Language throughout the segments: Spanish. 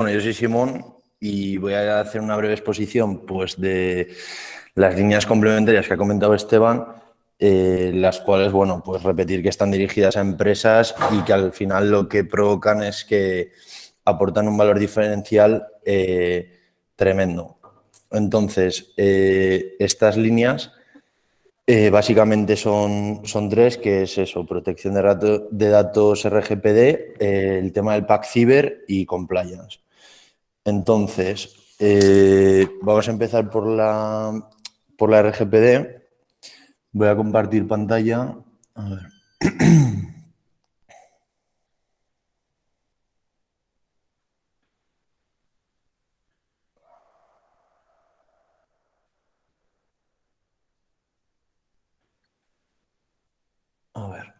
Bueno, yo soy Simón y voy a hacer una breve exposición pues, de las líneas complementarias que ha comentado Esteban, las cuales, bueno, pues repetir que están dirigidas a empresas y que al final lo que provocan es que aportan un valor diferencial tremendo. Entonces, estas líneas básicamente son tres, que es eso: protección de datos RGPD, el tema del PAC Cyber y compliance. Entonces, vamos a empezar por la RGPD. Voy a compartir pantalla. A ver. A ver.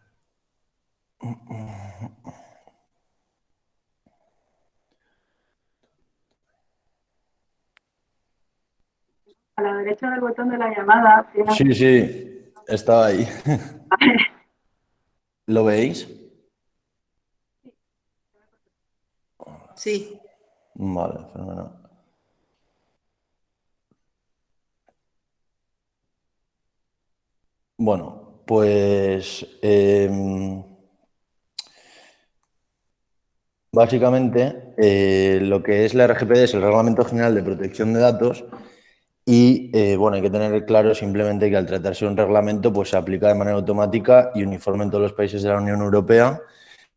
A la derecha del botón de la llamada tiene... Sí, estaba ahí. ¿Lo veis? Sí. Vale, fenomenal. Bueno, pues básicamente lo que es la RGPD es el Reglamento General de Protección de Datos. Y, bueno, hay que tener claro simplemente que al tratarse de un reglamento, pues se aplica de manera automática y uniforme en todos los países de la Unión Europea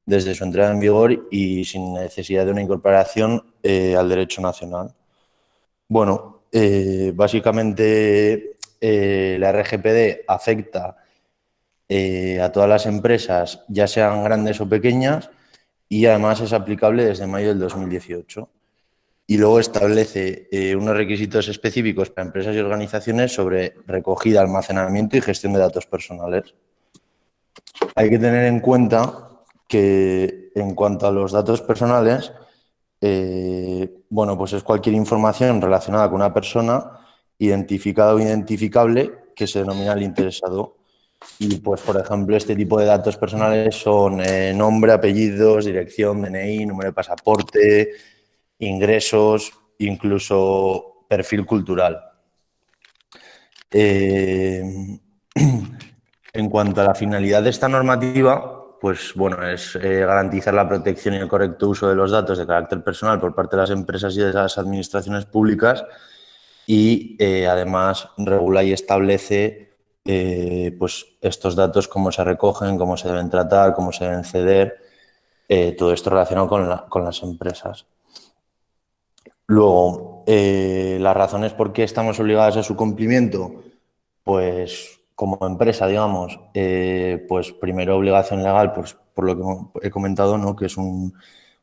desde su entrada en vigor y sin necesidad de una incorporación al derecho nacional. Bueno, básicamente la RGPD afecta a todas las empresas, ya sean grandes o pequeñas, y además es aplicable desde mayo del 2018. Y luego establece unos requisitos específicos para empresas y organizaciones sobre recogida, almacenamiento y gestión de datos personales. Hay que tener en cuenta que en cuanto a los datos personales, bueno, pues es cualquier información relacionada con una persona identificada o identificable que se denomina el interesado. Y, pues, por ejemplo, este tipo de datos personales son nombre, apellidos, dirección, DNI, número de pasaporte, ingresos, incluso perfil cultural. En cuanto a la finalidad de esta normativa, pues bueno, es garantizar la protección y el correcto uso de los datos de carácter personal por parte de las empresas y de las administraciones públicas y además regula y establece pues estos datos, cómo se recogen, cómo se deben tratar, cómo se deben ceder, todo esto relacionado con las empresas. Luego, las razones por qué estamos obligados a su cumplimiento, pues como empresa, digamos, pues primero obligación legal, pues por lo que he comentado, ¿no? Que es un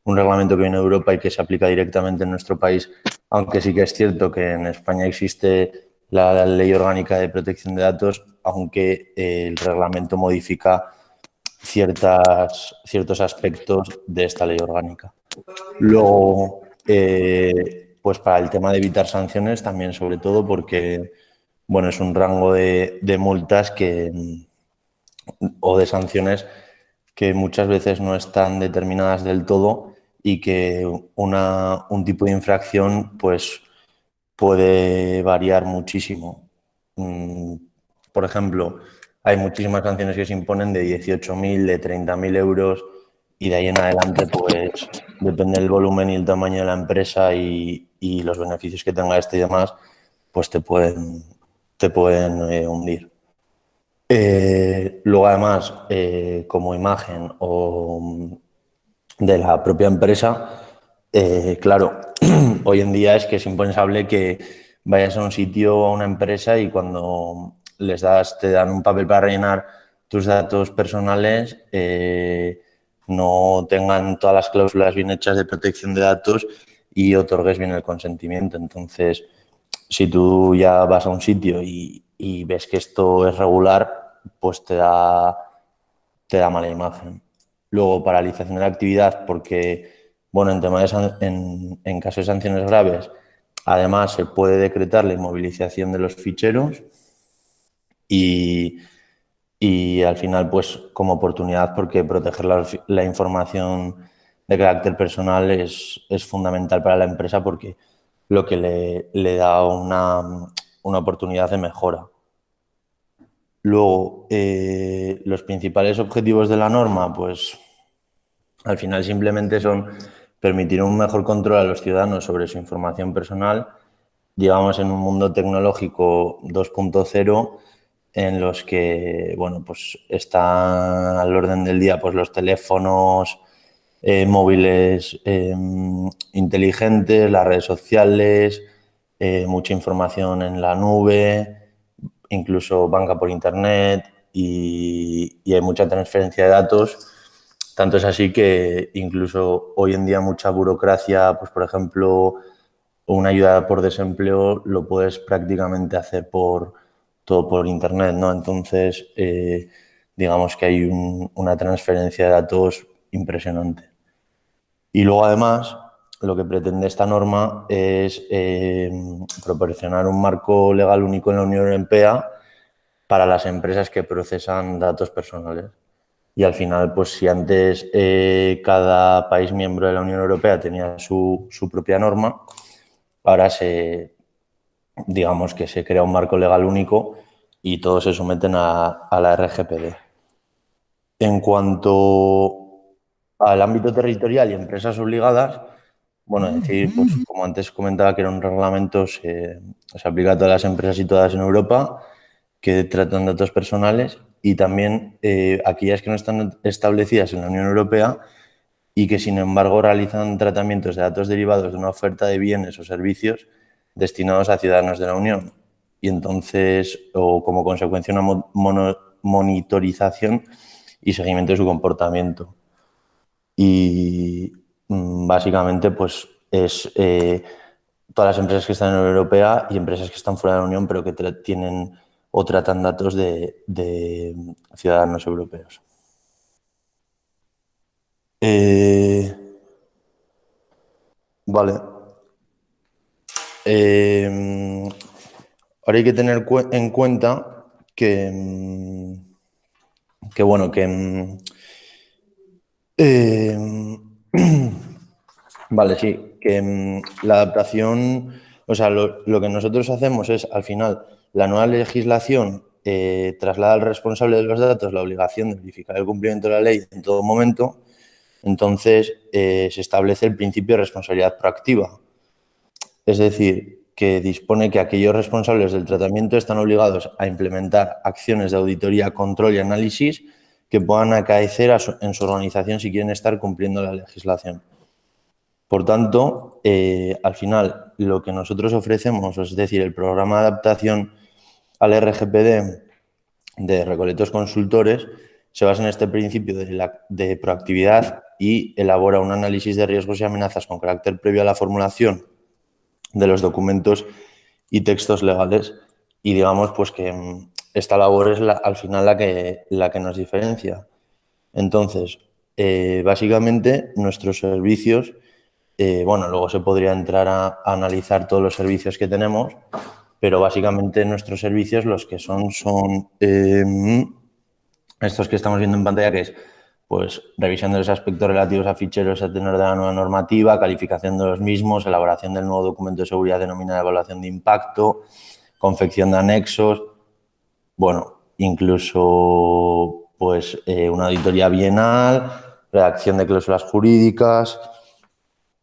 reglamento que viene de Europa y que se aplica directamente en nuestro país, aunque sí que es cierto que en España existe la Ley Orgánica de Protección de Datos, aunque el reglamento modifica ciertos aspectos de esta ley orgánica. Luego, pues para el tema de evitar sanciones también, sobre todo porque, bueno, es un rango de multas o de sanciones que muchas veces no están determinadas del todo y que un tipo de infracción pues puede variar muchísimo. Por ejemplo, hay muchísimas sanciones que se imponen de 18.000, de 30.000 euros y de ahí en adelante pues depende del volumen y el tamaño de la empresa y los beneficios que tenga este y demás, pues te pueden hundir. Luego además, como imagen o de la propia empresa, claro, hoy en día es que es impensable que vayas a un sitio o a una empresa y cuando te dan un papel para rellenar tus datos personales, no tengan todas las cláusulas bien hechas de protección de datos y otorgues bien el consentimiento. Entonces, si tú ya vas a un sitio y ves que esto es regular, pues te da mala imagen. Luego, paralización de la actividad, porque, bueno, en caso de sanciones graves, además se puede decretar la inmovilización de los ficheros y al final, pues, como oportunidad, porque proteger la información de carácter personal es fundamental para la empresa porque lo que le da una oportunidad de mejora. Luego, los principales objetivos de la norma, pues al final simplemente son permitir un mejor control a los ciudadanos sobre su información personal. Digamos, en un mundo tecnológico 2.0 en los que, bueno, pues están al orden del día pues los teléfonos móviles inteligentes, las redes sociales, mucha información en la nube, incluso banca por internet y hay mucha transferencia de datos. Tanto es así que incluso hoy en día mucha burocracia, pues por ejemplo, una ayuda por desempleo lo puedes prácticamente hacer todo por internet, ¿no? Entonces, digamos que hay una transferencia de datos impresionante. Y luego, además, lo que pretende esta norma es proporcionar un marco legal único en la Unión Europea para las empresas que procesan datos personales. Y al final, pues si antes cada país miembro de la Unión Europea tenía su propia norma, ahora digamos que se crea un marco legal único y todos se someten a la RGPD. En cuanto al ámbito territorial y empresas obligadas, bueno, decir, pues como antes comentaba que era un reglamento, se aplica a todas las empresas y todas en Europa que tratan datos personales y también aquellas que no están establecidas en la Unión Europea y que, sin embargo, realizan tratamientos de datos derivados de una oferta de bienes o servicios destinados a ciudadanos de la Unión. Y entonces, o como consecuencia, una monitorización y seguimiento de su comportamiento. Y básicamente, pues es todas las empresas que están en la Unión Europea y empresas que están fuera de la Unión, pero que tienen o tratan datos de ciudadanos europeos. Vale. Ahora hay que tener en cuenta que bueno, vale, sí, que la adaptación, o sea, lo que nosotros hacemos es, al final, la nueva legislación traslada al responsable de los datos la obligación de verificar el cumplimiento de la ley en todo momento. Entonces, se establece el principio de responsabilidad proactiva. Es decir, que dispone que aquellos responsables del tratamiento están obligados a implementar acciones de auditoría, control y análisis que puedan acaecer en su organización si quieren estar cumpliendo la legislación. Por tanto, al final, lo que nosotros ofrecemos, es decir, el programa de adaptación al RGPD de Recoletos Consultores, se basa en este principio de proactividad y elabora un análisis de riesgos y amenazas con carácter previo a la formulación de los documentos y textos legales. Y digamos pues que esta labor es al final la que nos diferencia. Entonces, básicamente nuestros servicios, bueno, luego se podría entrar a analizar todos los servicios que tenemos, pero básicamente nuestros servicios los que son estos que estamos viendo en pantalla, que es pues revisión de los aspectos relativos a ficheros a tenor de la nueva normativa, calificación de los mismos, elaboración del nuevo documento de seguridad denominado evaluación de impacto, confección de anexos, bueno, incluso pues una auditoría bienal, redacción de cláusulas jurídicas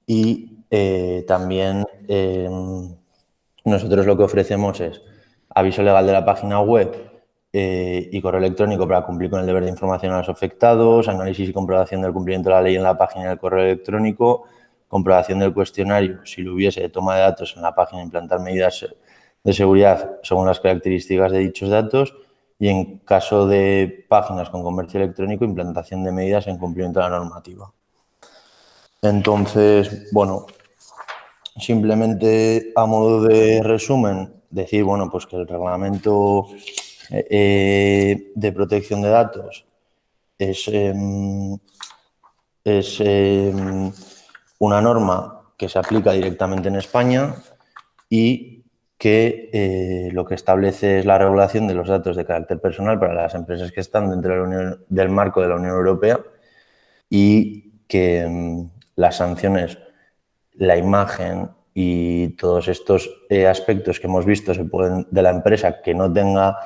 y también nosotros lo que ofrecemos es aviso legal de la página web y correo electrónico para cumplir con el deber de información a los afectados, análisis y comprobación del cumplimiento de la ley en la página y el correo electrónico, comprobación del cuestionario, si lo hubiese, de toma de datos en la página, implantar medidas de seguridad según las características de dichos datos y, en caso de páginas con comercio electrónico, implantación de medidas en cumplimiento de la normativa. Entonces, bueno, simplemente a modo de resumen, decir, bueno, pues que el reglamento de protección de datos es una norma que se aplica directamente en España y que lo que establece es la regulación de los datos de carácter personal para las empresas que están dentro del marco de la Unión Europea y que las sanciones, la imagen y todos estos aspectos que hemos visto de la empresa que no tenga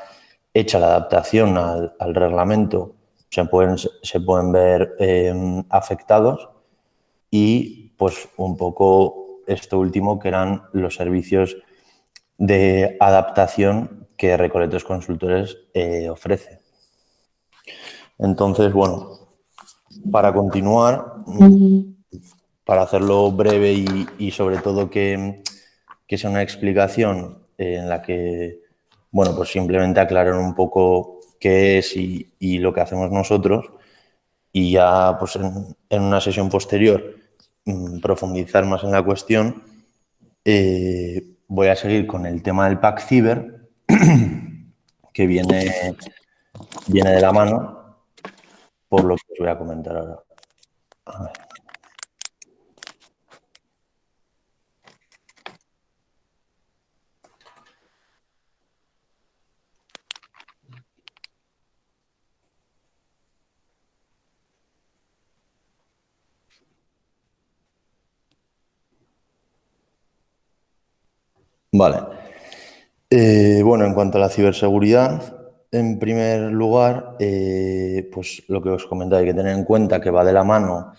hecha la adaptación al reglamento se pueden ver afectados. Y pues un poco esto último, que eran los servicios de adaptación que Recoletos Consultores ofrece. Entonces, bueno, para continuar, para hacerlo breve y sobre todo que sea una explicación en la que, bueno, pues simplemente aclarar un poco qué es y lo que hacemos nosotros, y ya pues en una sesión posterior profundizar más en la cuestión. Voy a seguir con el tema del PAC Ciber, que viene de la mano, por lo que os voy a comentar ahora. A ver. Vale. Bueno, en cuanto a la ciberseguridad, en primer lugar, pues lo que os comentaba, hay que tener en cuenta que va de la mano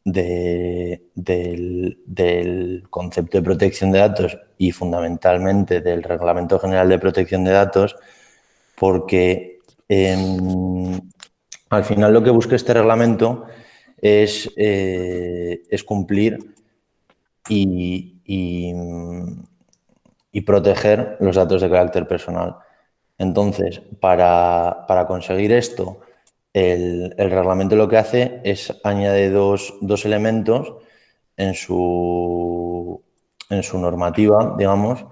del concepto de protección de datos y fundamentalmente del Reglamento General de Protección de Datos, porque al final lo que busca este reglamento es cumplir y proteger los datos de carácter personal. Entonces, para conseguir esto, el reglamento lo que hace es añade dos elementos en su normativa, digamos,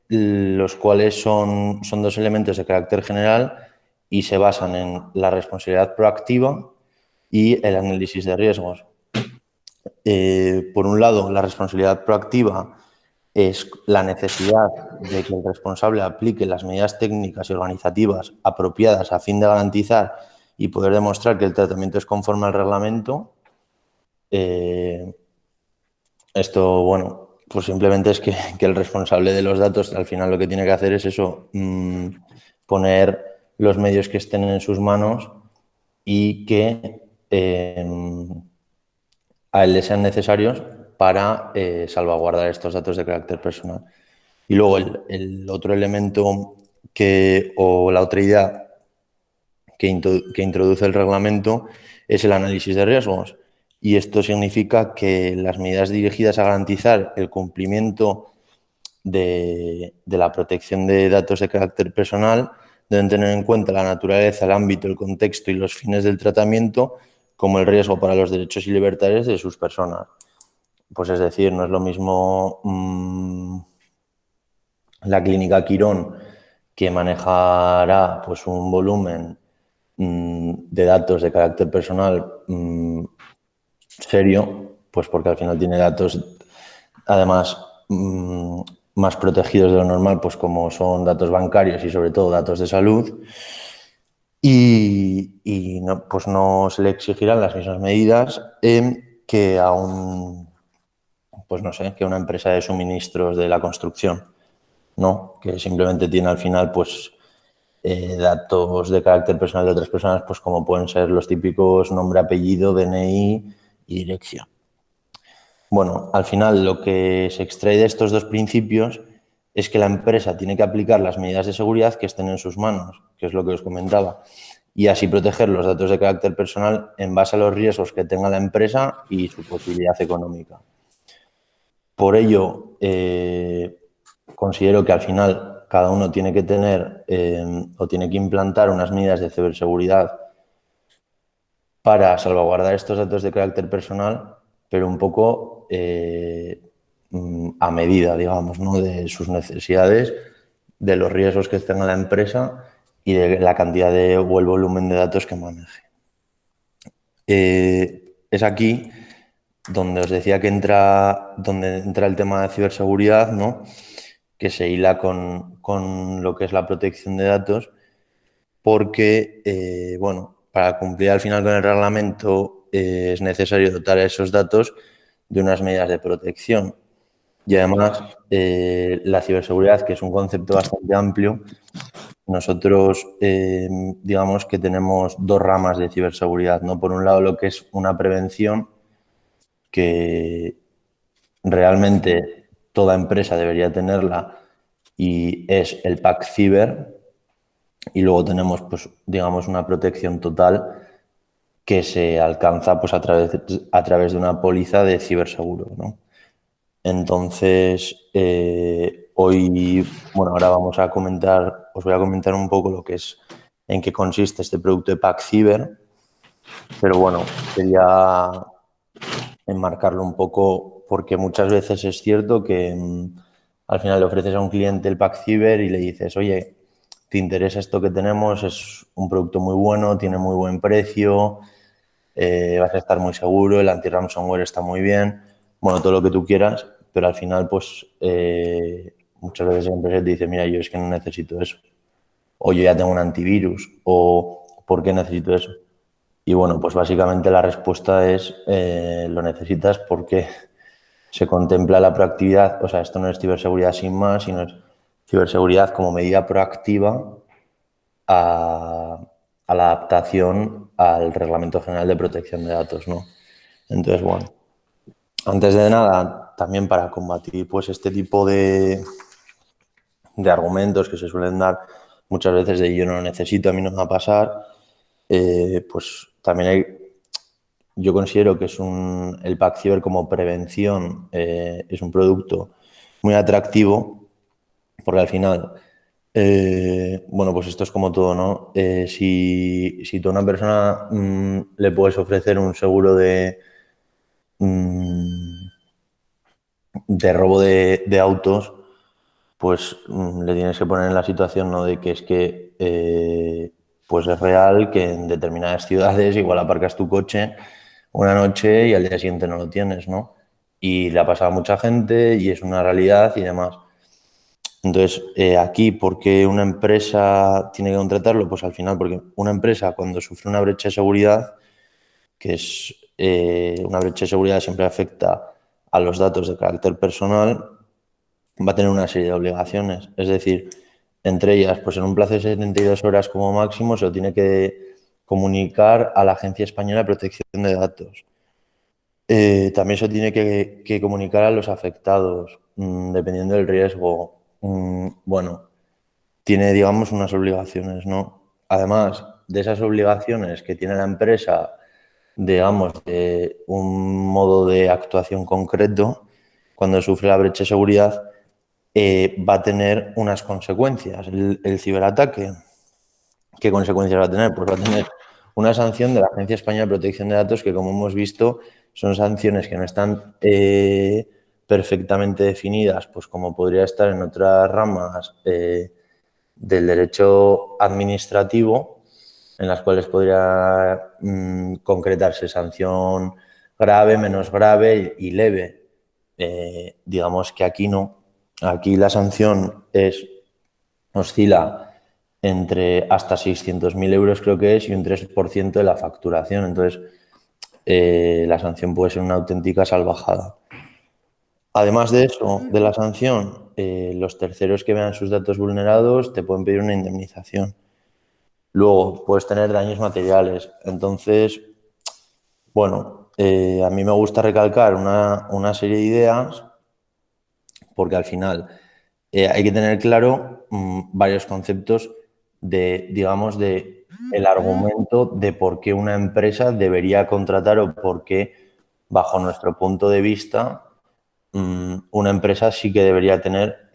los cuales son dos elementos de carácter general y se basan en la responsabilidad proactiva y el análisis de riesgos. Por un lado, la responsabilidad proactiva es la necesidad de que el responsable aplique las medidas técnicas y organizativas apropiadas a fin de garantizar y poder demostrar que el tratamiento es conforme al reglamento. Esto, bueno, pues simplemente es que el responsable de los datos al final lo que tiene que hacer es eso, poner los medios que estén en sus manos y que a él le sean necesarios para salvaguardar estos datos de carácter personal. Y luego el otro elemento o la otra idea que introduce el reglamento es el análisis de riesgos. Y esto significa que las medidas dirigidas a garantizar el cumplimiento de la protección de datos de carácter personal deben tener en cuenta la naturaleza, el ámbito, el contexto y los fines del tratamiento, como el riesgo para los derechos y libertades de sus personas. Pues es decir, no es lo mismo la clínica Quirón, que manejará pues un volumen de datos de carácter personal serio, pues porque al final tiene datos, además, más protegidos de lo normal, pues como son datos bancarios y sobre todo datos de salud, y no, pues no se le exigirán las mismas medidas que a pues no sé, que a una empresa de suministros de la construcción, ¿no? Que simplemente tiene al final pues datos de carácter personal de otras personas, pues como pueden ser los típicos nombre, apellido, DNI y dirección. Bueno, al final lo que se extrae de estos dos principios es que la empresa tiene que aplicar las medidas de seguridad que estén en sus manos, que es lo que os comentaba, y así proteger los datos de carácter personal en base a los riesgos que tenga la empresa y su posibilidad económica. Por ello, considero que al final cada uno tiene que tener o tiene que implantar unas medidas de ciberseguridad para salvaguardar estos datos de carácter personal, pero un poco a medida, digamos, ¿no? De sus necesidades, de los riesgos que tenga la empresa y de la cantidad o el volumen de datos que maneje. Es aquí donde os decía que entra el tema de ciberseguridad, ¿no? Que se hila con lo que es la protección de datos, porque, bueno, para cumplir al final con el reglamento es necesario dotar a esos datos de unas medidas de protección. Y además, la ciberseguridad, que es un concepto bastante amplio, nosotros digamos que tenemos dos ramas de ciberseguridad, ¿no? Por un lado, lo que es una prevención, que realmente toda empresa debería tenerla y es el PAC Ciber. Y luego tenemos, pues, digamos, una protección total que se alcanza pues, a través de una póliza de ciberseguro, ¿no? Entonces, hoy, bueno, ahora os voy a comentar un poco lo que es, en qué consiste este producto de PAC Ciber, pero bueno, quería enmarcarlo un poco porque muchas veces es cierto que al final le ofreces a un cliente el PAC Ciber y le dices, oye, ¿te interesa esto que tenemos? Es un producto muy bueno, tiene muy buen precio, vas a estar muy seguro, el anti-ransomware está muy bien, bueno, todo lo que tú quieras, pero al final, pues, muchas veces la empresa te dice, mira, yo es que no necesito eso, o yo ya tengo un antivirus, o ¿por qué necesito eso? Y bueno, pues básicamente la respuesta es, lo necesitas porque se contempla la proactividad, o sea, esto no es ciberseguridad sin más, sino es ciberseguridad como medida proactiva a, a la adaptación al Reglamento General de Protección de Datos, ¿no? Entonces, bueno, antes de nada, también para combatir pues este tipo de argumentos que se suelen dar muchas veces de yo no lo necesito, a mí no me va a pasar, pues también yo considero que el PAC Ciber como prevención es un producto muy atractivo porque al final, bueno, pues esto es como todo, ¿no? Si tú a una persona le puedes ofrecer un seguro mm, de robo de autos, pues le tienes que poner en la situación, ¿no? De que es que pues es real que en determinadas ciudades igual aparcas tu coche una noche y al día siguiente no lo tienes, ¿no? Y le ha pasado a mucha gente y es una realidad y demás. Entonces, aquí, ¿por qué una empresa tiene que contratarlo? Pues al final, porque una empresa cuando sufre una brecha de seguridad, que es una brecha de seguridad siempre afecta a los datos de carácter personal, va a tener una serie de obligaciones. Es decir, entre ellas, pues en un plazo de 72 horas como máximo se lo tiene que comunicar a la Agencia Española de Protección de Datos. También se tiene que comunicar a los afectados, dependiendo del riesgo. Bueno, tiene, digamos, unas obligaciones, ¿no? Además de esas obligaciones que tiene la empresa, digamos, de un modo de actuación concreto, cuando sufre la brecha de seguridad, va a tener unas consecuencias. El ciberataque, ¿qué consecuencias va a tener? Pues va a tener una sanción de la Agencia Española de Protección de Datos que, como hemos visto, son sanciones que no están perfectamente definidas, pues como podría estar en otras ramas del derecho administrativo, en las cuales podría concretarse sanción grave, menos grave y leve. Digamos que aquí no. Aquí la sanción oscila entre hasta 600.000 euros, creo que es, y un 3% de la facturación. Entonces, la sanción puede ser una auténtica salvajada. Además de eso, de la sanción, los terceros que vean sus datos vulnerados te pueden pedir una indemnización. Luego, puedes tener daños materiales. Entonces, bueno, a mí me gusta recalcar una serie de ideas porque al final hay que tener claro varios conceptos digamos, de el argumento de por qué una empresa debería contratar o por qué, bajo nuestro punto de vista, una empresa sí que debería tener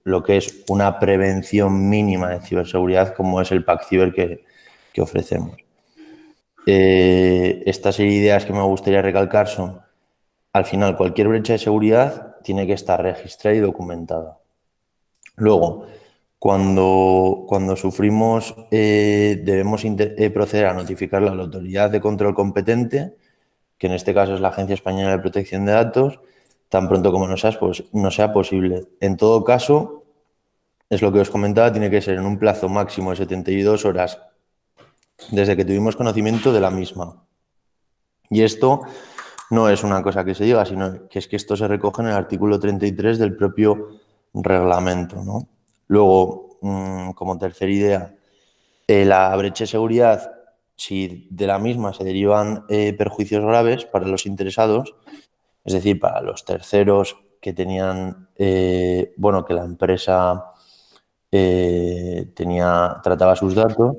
lo que es una prevención mínima de ciberseguridad como es el PAC Ciber que ofrecemos. Esta serie de ideas que me gustaría recalcar son, al final, cualquier brecha de seguridad tiene que estar registrada y documentada. Luego, cuando sufrimos, debemos proceder a notificarla a la autoridad de control competente, que en este caso es la Agencia Española de Protección de Datos, tan pronto como no sea posible. En todo caso, es lo que os comentaba, tiene que ser en un plazo máximo de 72 horas desde que tuvimos conocimiento de la misma. Y esto no es una cosa que se diga, sino que es que esto se recoge en el artículo 33 del propio reglamento, ¿no? Luego, como tercera idea, la brecha de seguridad, si de la misma se derivan perjuicios graves para los interesados, es decir, para los terceros que tenían, bueno, que la empresa trataba sus datos,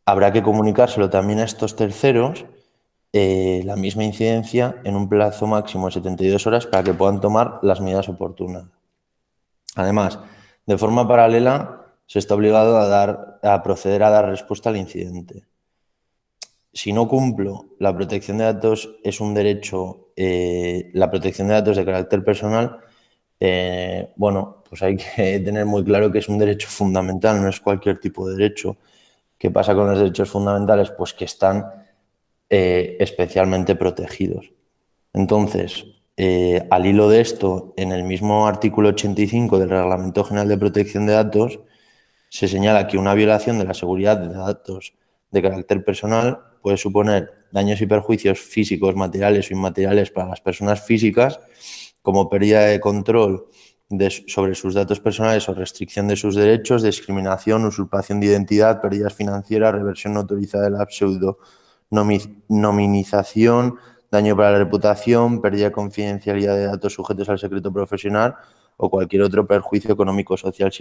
habrá que comunicárselo también a estos terceros la misma incidencia en un plazo máximo de 72 horas para que puedan tomar las medidas oportunas. Además, de forma paralela, se está obligado a proceder a dar respuesta al incidente. Si no cumplo, la protección de datos es un derecho, la protección de datos de carácter personal, bueno, pues hay que tener muy claro que es un derecho fundamental, no es cualquier tipo de derecho. ¿Qué pasa con los derechos fundamentales? Pues que están especialmente protegidos. Entonces, al hilo de esto, en el mismo artículo 85 del Reglamento General de Protección de Datos, se señala que una violación de la seguridad de datos de carácter personal puede suponer daños y perjuicios físicos, materiales o inmateriales para las personas físicas, como pérdida de control sobre sus datos personales o restricción de sus derechos, discriminación, usurpación de identidad, pérdidas financieras, reversión no autorizada de la pseudonominización, daño para la reputación, pérdida de confidencialidad de datos sujetos al secreto profesional o cualquier otro perjuicio económico o social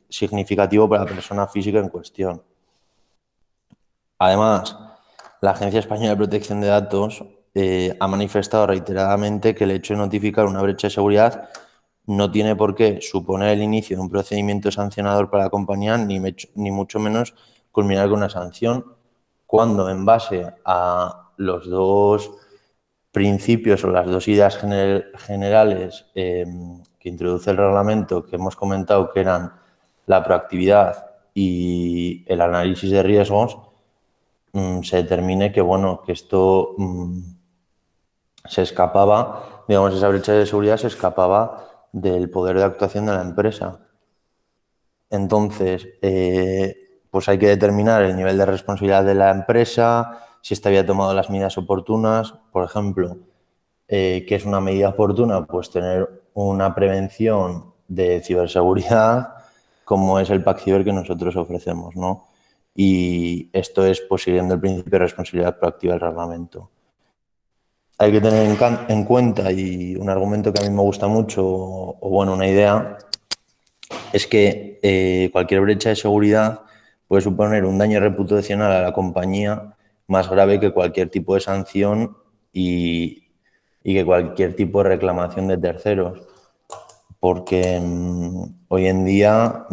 significativo para la persona física en cuestión. Además, la Agencia Española de Protección de Datos ha manifestado reiteradamente que el hecho de notificar una brecha de seguridad no tiene por qué suponer el inicio de un procedimiento sancionador para la compañía, ni mucho menos culminar con una sanción, cuando en base a los dos principios o las dos ideas generales que introduce el reglamento que hemos comentado, que eran la proactividad y el análisis de riesgos, se determine que, bueno, que esto se escapaba, digamos, esa brecha de seguridad se escapaba del poder de actuación de la empresa. Entonces, pues hay que determinar el nivel de responsabilidad de la empresa, si esta había tomado las medidas oportunas. Por ejemplo, ¿qué es una medida oportuna? Pues tener una prevención de ciberseguridad, como es el Pack Ciber que nosotros ofrecemos, ¿no? Y esto es pues, siguiendo el principio de responsabilidad proactiva del reglamento. Hay que tener en cuenta, y un argumento que a mí me gusta mucho, o bueno, una idea, es que cualquier brecha de seguridad puede suponer un daño reputacional a la compañía más grave que cualquier tipo de sanción y que cualquier tipo de reclamación de terceros. Porque hoy en día,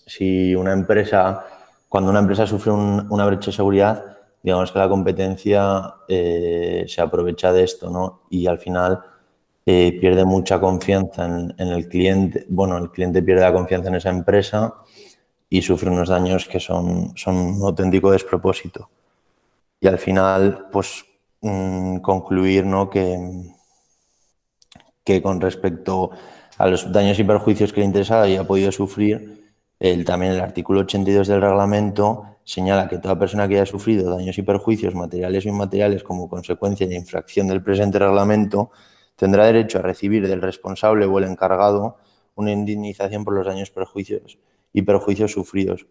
si una empresa, cuando una empresa sufre una brecha de seguridad, digamos que la competencia se aprovecha de esto, ¿no? Y al final pierde mucha confianza en el cliente. Bueno, el cliente pierde la confianza en esa empresa y sufre unos daños que son un auténtico despropósito. Y al final, pues, concluir, ¿no? que con respecto a los daños y perjuicios que el interesado haya podido sufrir, también el artículo 82 del reglamento señala que toda persona que haya sufrido daños y perjuicios materiales o inmateriales como consecuencia de infracción del presente reglamento tendrá derecho a recibir del responsable o el encargado una indemnización por los daños y perjuicios sufridos,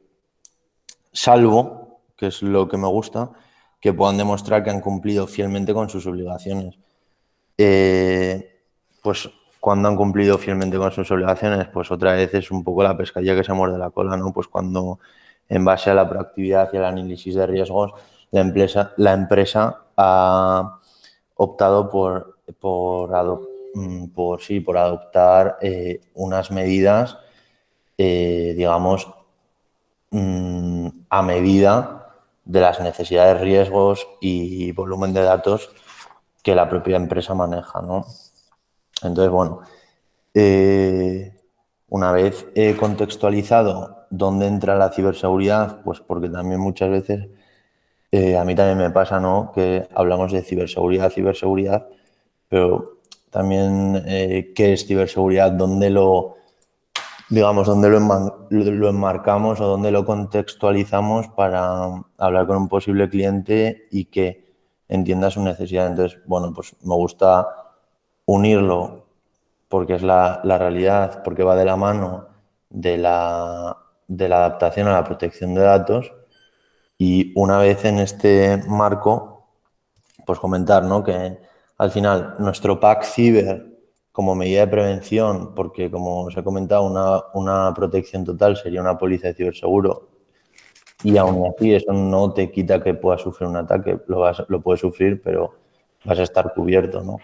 salvo, que es lo que me gusta, que puedan demostrar que han cumplido fielmente con sus obligaciones. Pues cuando han cumplido fielmente con sus obligaciones, pues otra vez es un poco la pescadilla que se muerde la cola, ¿no? Pues cuando en base a la proactividad y al análisis de riesgos, la empresa ha optado por adoptar unas medidas, digamos, a medida de las necesidades, riesgos y volumen de datos que la propia empresa maneja, ¿no? Entonces, bueno, una vez contextualizado dónde entra la ciberseguridad, pues porque también muchas veces a mí también me pasa, ¿no? Que hablamos de ciberseguridad, pero también qué es ciberseguridad, dónde lo enmarcamos o dónde lo contextualizamos para hablar con un posible cliente y que entienda su necesidad. Entonces, bueno, pues me gusta unirlo porque es la realidad, porque va de la mano de la adaptación a la protección de datos. Y una vez en este marco, pues comentar, ¿no?, que al final nuestro pack ciber como medida de prevención, porque como os he comentado, una protección total sería una póliza de ciberseguro, y aún así eso no te quita que puedas sufrir un ataque, lo puedes sufrir, pero vas a estar cubierto, ¿no?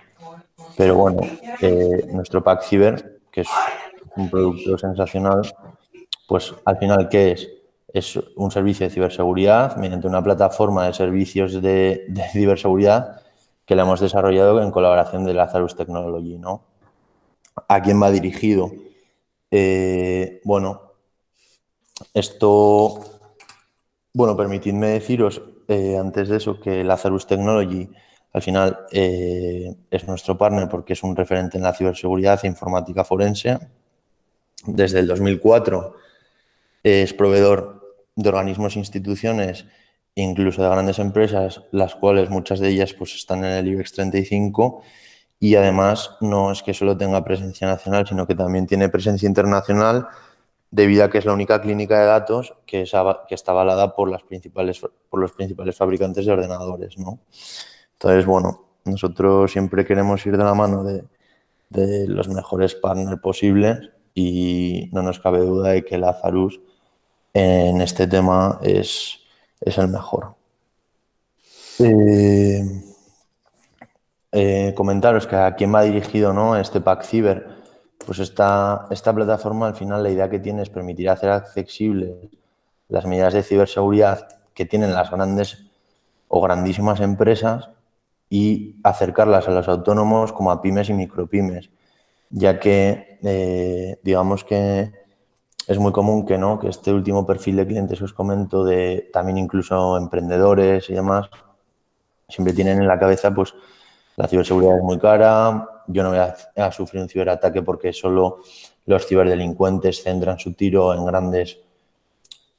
Pero bueno, nuestro pack ciber, que es un producto sensacional, pues al final, ¿qué es? Es un servicio de ciberseguridad mediante una plataforma de servicios de ciberseguridad que la hemos desarrollado en colaboración de Lazarus Technology, ¿no? ¿A quién va dirigido? Bueno, esto, bueno, permitidme deciros antes de eso que Lazarus Technology al final es nuestro partner porque es un referente en la ciberseguridad e informática forense. Desde el 2004 es proveedor de organismos e instituciones, incluso de grandes empresas, las cuales muchas de ellas pues, están en el IBEX 35, y además no es que solo tenga presencia nacional, sino que también tiene presencia internacional, debido a que es la única clínica de datos que está avalada por los principales fabricantes de ordenadores, ¿no? Entonces, bueno, nosotros siempre queremos ir de la mano de los mejores partners posibles y no nos cabe duda de que Lazarus en este tema es el mejor. Comentaros que a quién va dirigido, ¿no?, este pack ciber. Pues esta plataforma, al final, la idea que tiene es permitir hacer accesibles las medidas de ciberseguridad que tienen las grandes o grandísimas empresas y acercarlas a los autónomos como a pymes y micropymes, ya que digamos que es muy común que, ¿no?, que este último perfil de clientes que os comento, de también incluso emprendedores y demás, siempre tienen en la cabeza, pues, la ciberseguridad es muy cara, yo no voy a sufrir un ciberataque porque solo los ciberdelincuentes centran su tiro en grandes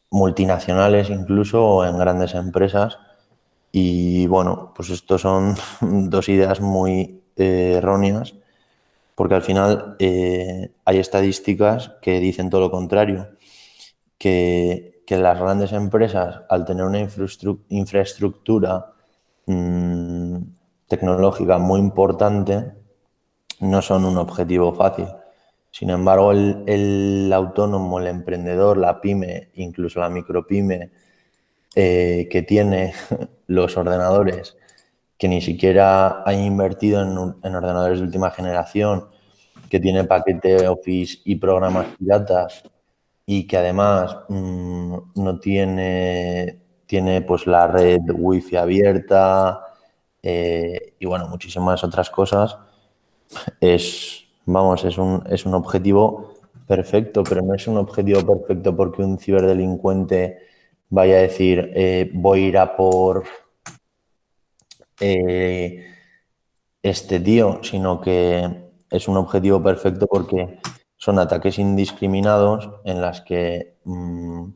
multinacionales incluso o en grandes empresas. Y bueno, pues estos son dos ideas muy erróneas, porque al final hay estadísticas que dicen todo lo contrario, que las grandes empresas, al tener una infraestructura tecnológica muy importante, no son un objetivo fácil. Sin embargo, el autónomo, el emprendedor, la pyme, incluso la micropyme, que tiene los ordenadores, que ni siquiera ha invertido en ordenadores de última generación, que tiene paquete Office y programas piratas, y que además no tiene pues la red wifi abierta y bueno, muchísimas otras cosas, es un objetivo perfecto, pero no es un objetivo perfecto porque un ciberdelincuente vaya a decir voy a ir a por este tío, sino que es un objetivo perfecto porque son ataques indiscriminados en las que en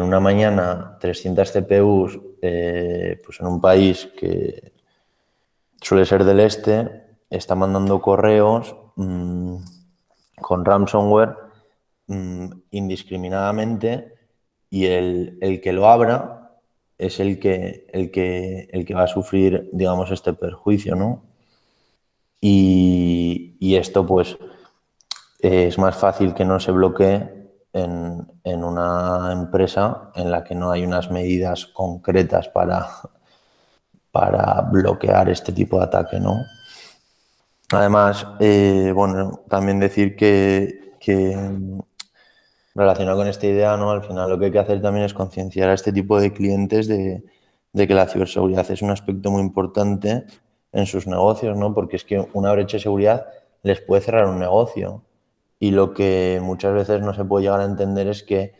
una mañana 300 CPUs, pues en un país que suele ser del este, está mandando correos con ransomware indiscriminadamente, y el que lo abra es el que va a sufrir, digamos, este perjuicio, ¿no? Y esto, pues, es más fácil que no se bloquee en una empresa en la que no hay unas medidas concretas para bloquear este tipo de ataque, ¿no? Además, bueno, también decir que relacionado con esta idea, ¿no?, al final lo que hay que hacer también es concienciar a este tipo de clientes de que la ciberseguridad es un aspecto muy importante en sus negocios, ¿no? Porque es que una brecha de seguridad les puede cerrar un negocio. Y lo que muchas veces no se puede llegar a entender es que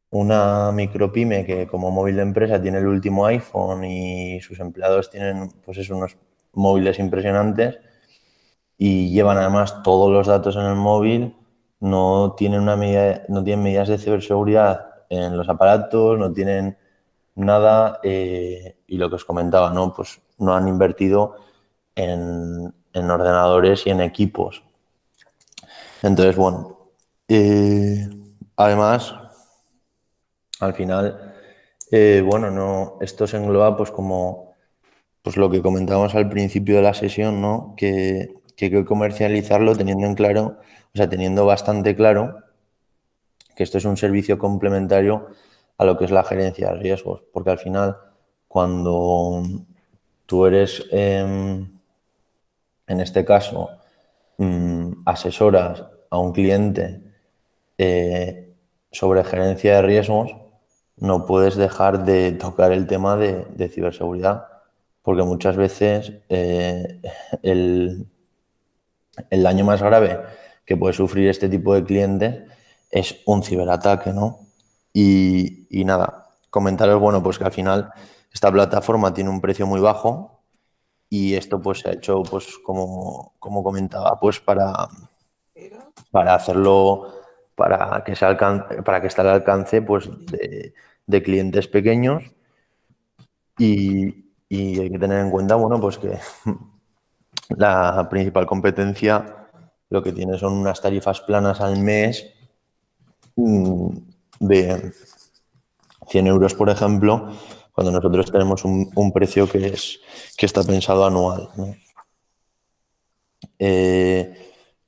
una micropyme que como móvil de empresa tiene el último iPhone y sus empleados tienen, pues eso, unos móviles impresionantes y llevan además todos los datos en el móvil, no tienen medidas de ciberseguridad en los aparatos, no tienen nada, y lo que os comentaba, ¿no? Pues no han invertido en ordenadores y en equipos. Entonces, bueno, además, al final, bueno, no, esto se engloba pues como pues lo que comentábamos al principio de la sesión, ¿no? Que hay que comercializarlo teniendo en claro, o sea, teniendo bastante claro que esto es un servicio complementario a lo que es la gerencia de riesgos, porque al final, cuando tú eres, en este caso, asesoras a un cliente sobre gerencia de riesgos, no puedes dejar de tocar el tema de ciberseguridad, porque muchas veces el, el daño más grave que puede sufrir este tipo de clientes es un ciberataque, ¿no? Y nada, comentaros, bueno, pues que al final esta plataforma tiene un precio muy bajo y esto pues se ha hecho, pues como comentaba, pues para hacerlo, para que esté al alcance pues de clientes pequeños y hay que tener en cuenta, bueno, pues que la principal competencia lo que tiene son unas tarifas planas al mes mm, de 100 euros, por ejemplo, cuando nosotros tenemos un precio que está pensado anual, ¿no?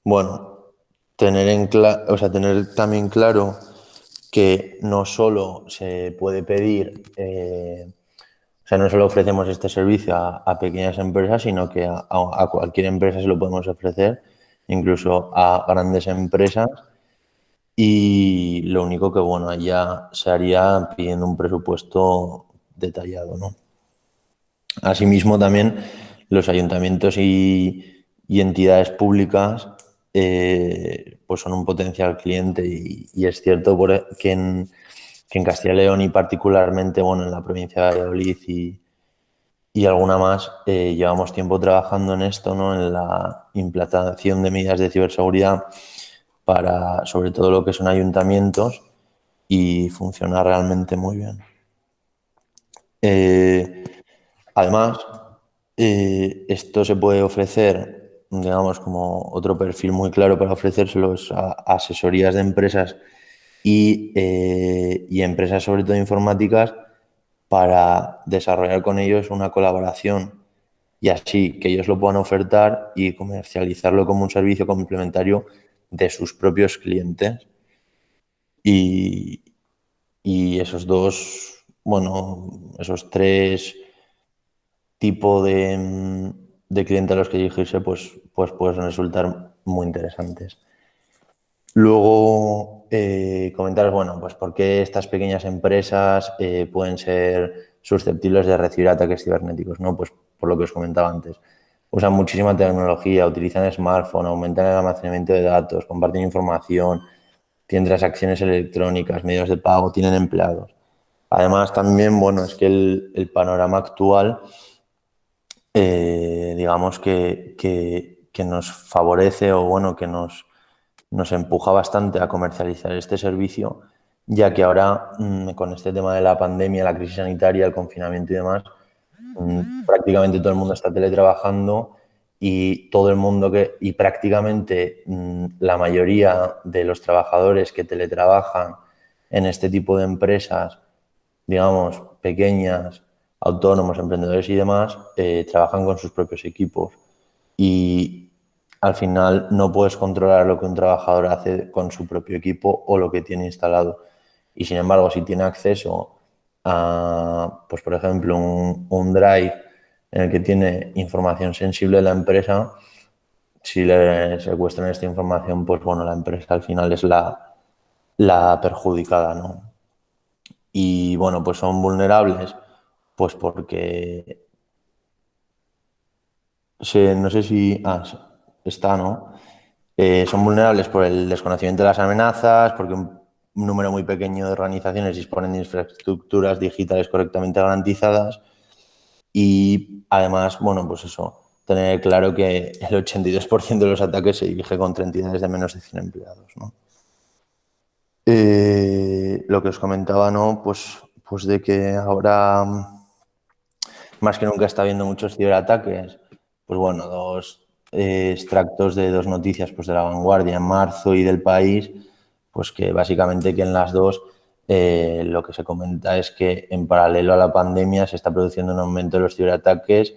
Bueno, tener también claro que no solo se puede pedir, o sea, no solo ofrecemos este servicio a pequeñas empresas, sino que a cualquier empresa se lo podemos ofrecer, incluso a grandes empresas. Y lo único que, bueno, allá se haría pidiendo un presupuesto detallado, ¿no? Asimismo, también los ayuntamientos y entidades públicas pues son un potencial cliente y es cierto que en Castilla y León y particularmente, bueno, en la provincia de Valladolid y alguna más, llevamos tiempo trabajando en esto, ¿no? En la implantación de medidas de ciberseguridad para, sobre todo, lo que son ayuntamientos y funciona realmente muy bien. Además, esto se puede ofrecer, digamos, como otro perfil muy claro para ofrecérselos a asesorías de empresas y empresas, sobre todo informáticas, para desarrollar con ellos una colaboración y así que ellos lo puedan ofertar y comercializarlo como un servicio complementario de sus propios clientes. Y, y esos dos, bueno, esos tres tipos de clientes a los que dirigirse, pues pueden resultar muy interesantes. Luego, comentaros, bueno, pues por qué estas pequeñas empresas pueden ser susceptibles de recibir ataques cibernéticos, ¿no? Pues por lo que os comentaba antes. Usan muchísima tecnología, utilizan smartphone, aumentan el almacenamiento de datos, comparten información, tienen transacciones electrónicas, medios de pago, tienen empleados. Además, también, bueno, es que el panorama actual, digamos que nos favorece o, bueno, que nos empuja bastante a comercializar este servicio, ya que ahora, con este tema de la pandemia, la crisis sanitaria, el confinamiento y demás, prácticamente todo el mundo está teletrabajando y todo el mundo y prácticamente la mayoría de los trabajadores que teletrabajan en este tipo de empresas, digamos, pequeñas, autónomos, emprendedores y demás, trabajan con sus propios equipos. Y al final no puedes controlar lo que un trabajador hace con su propio equipo o lo que tiene instalado. Y sin embargo, si tiene acceso a, pues por ejemplo, un drive en el que tiene información sensible de la empresa, si le secuestran esta información, pues bueno, la empresa al final es la perjudicada, ¿no? Y bueno, pues son vulnerables, pues porque no sé si está, ¿no? Son vulnerables por el desconocimiento de las amenazas, porque un número muy pequeño de organizaciones disponen de infraestructuras digitales correctamente garantizadas y además, bueno, pues eso, tener claro que el 82% de los ataques se dirige contra entidades de menos de 100 empleados, ¿no? Lo que os comentaba, ¿no? Pues pues de que ahora más que nunca está habiendo muchos ciberataques, pues bueno, dos extractos de dos noticias pues de La Vanguardia en marzo y del País, pues que básicamente que en las dos lo que se comenta es que en paralelo a la pandemia se está produciendo un aumento de los ciberataques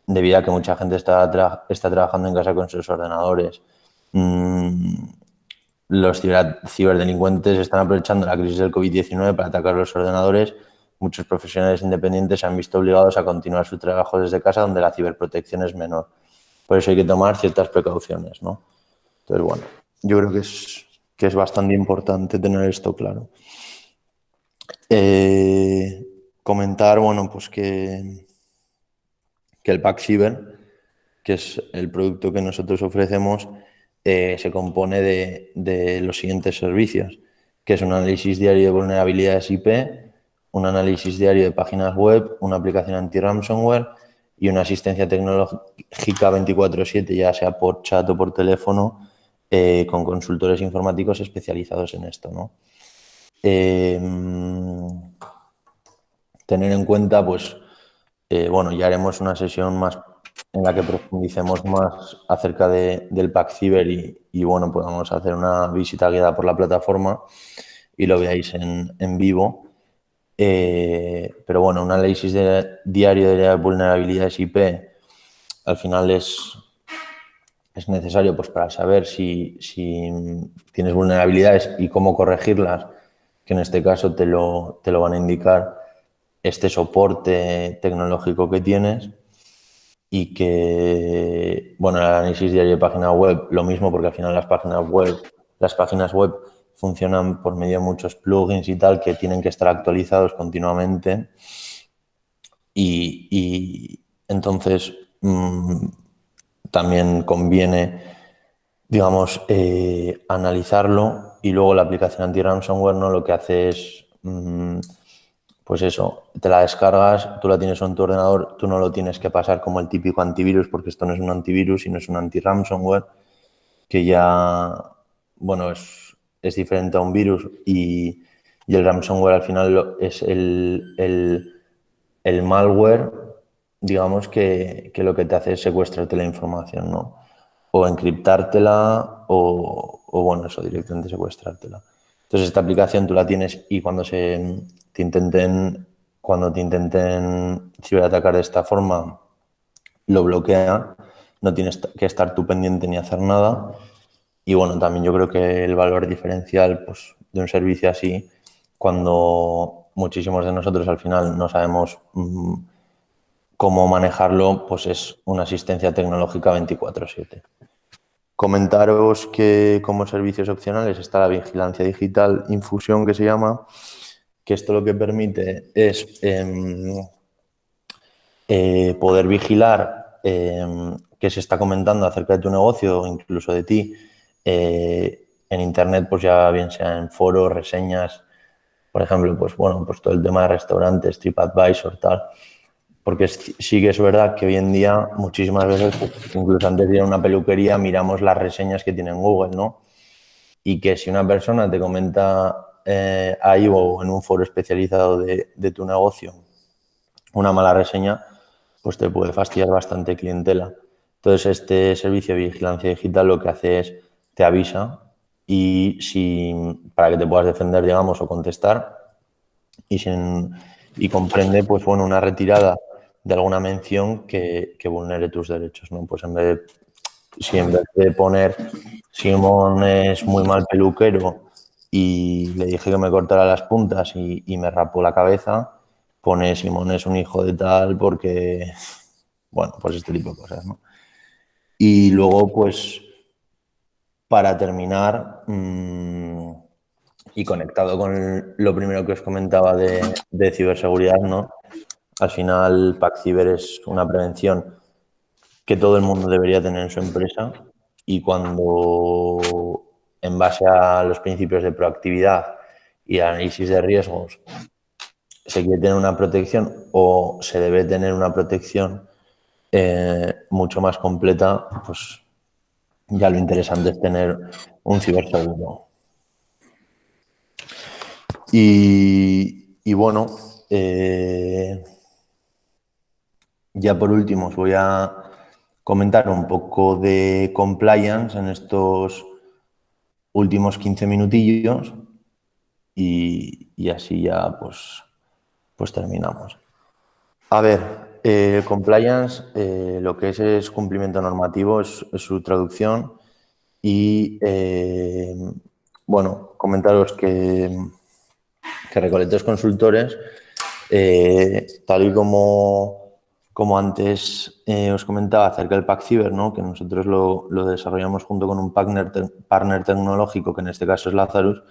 debido a que mucha gente está trabajando en casa con sus ordenadores. Los ciberdelincuentes están aprovechando la crisis del COVID-19 para atacar los ordenadores. Muchos profesionales independientes se han visto obligados a continuar su trabajo desde casa, donde la ciberprotección es menor. Por eso hay que tomar ciertas precauciones, ¿no? Entonces, bueno, yo creo que es bastante importante tener esto claro. Comentar, bueno, pues que el Pack Cyber, que es el producto que nosotros ofrecemos, se compone de los siguientes servicios, que es un análisis diario de vulnerabilidades IP, un análisis diario de páginas web, una aplicación anti-ransomware y una asistencia tecnológica 24/7, ya sea por chat o por teléfono, con consultores informáticos especializados en esto, ¿no? Tener en cuenta, pues, bueno, ya haremos una sesión más en la que profundicemos más acerca del Pack Cyber y, bueno, podamos hacer una visita guiada por la plataforma y lo veáis en vivo. Pero bueno, un análisis diario de las vulnerabilidades IP al final es necesario pues para saber si tienes vulnerabilidades y cómo corregirlas, que en este caso te lo van a indicar este soporte tecnológico que tienes. Y que, bueno, el análisis diario de página web, lo mismo, porque al final las páginas web funcionan por medio de muchos plugins y tal que tienen que estar actualizados continuamente. Y entonces también conviene, digamos, analizarlo, y luego la aplicación anti-ransomware, ¿no? Lo que hace es pues eso, te la descargas, tú la tienes en tu ordenador, tú no lo tienes que pasar como el típico antivirus, porque esto no es un antivirus, sino es un anti-ransomware, que ya, bueno, es diferente a un virus, y el ransomware al final es el malware, digamos, que lo que te hace es secuestrarte la información, ¿no? O encriptártela o bueno, eso, directamente secuestrártela. Entonces, esta aplicación tú la tienes y cuando te intenten ciberatacar de esta forma, lo bloquea, no tienes que estar tú pendiente ni hacer nada. Y bueno, también yo creo que el valor diferencial, pues, de un servicio así, cuando muchísimos de nosotros al final no sabemos cómo manejarlo, pues es una asistencia tecnológica 24/7. Comentaros que como servicios opcionales está la vigilancia digital Infusión, que se llama, que esto lo que permite es poder vigilar qué se está comentando acerca de tu negocio o incluso de ti en Internet, pues ya bien sea en foros, reseñas, por ejemplo, pues bueno, pues todo el tema de restaurantes, TripAdvisor, tal. Porque sí que es verdad que hoy en día muchísimas veces, pues, incluso antes de ir a una peluquería, miramos las reseñas que tiene en Google, ¿no? Y que si una persona te comenta ahí o en un foro especializado de tu negocio una mala reseña, pues te puede fastidiar bastante clientela. Entonces, este servicio de vigilancia digital lo que hace es te avisa para que te puedas defender, digamos, o contestar, y comprende, pues bueno, una retirada de alguna mención que vulnere tus derechos, ¿no? Pues en vez de poner Simón es muy mal peluquero y le dije que me cortara las puntas y me rapó la cabeza, pone Simón es un hijo de tal porque, bueno, pues este tipo de cosas, ¿no? Y luego, pues, para terminar, y conectado con lo primero que os comentaba de ciberseguridad, ¿no? Al final, Pack Cyber es una prevención que todo el mundo debería tener en su empresa, y cuando, en base a los principios de proactividad y análisis de riesgos, se quiere tener una protección o se debe tener una protección mucho más completa, pues ya lo interesante es tener un ciberseguro. Y Y bueno, ya por último os voy a comentar un poco de compliance en estos últimos 15 minutillos y así ya pues terminamos. A ver, compliance, lo que es cumplimiento normativo, es su traducción y bueno, comentaros que Recoletos Consultores, tal y como antes os comentaba acerca del Pack Cyber, ¿no? Que nosotros lo desarrollamos junto con un partner tecnológico, que en este caso es Lazarus,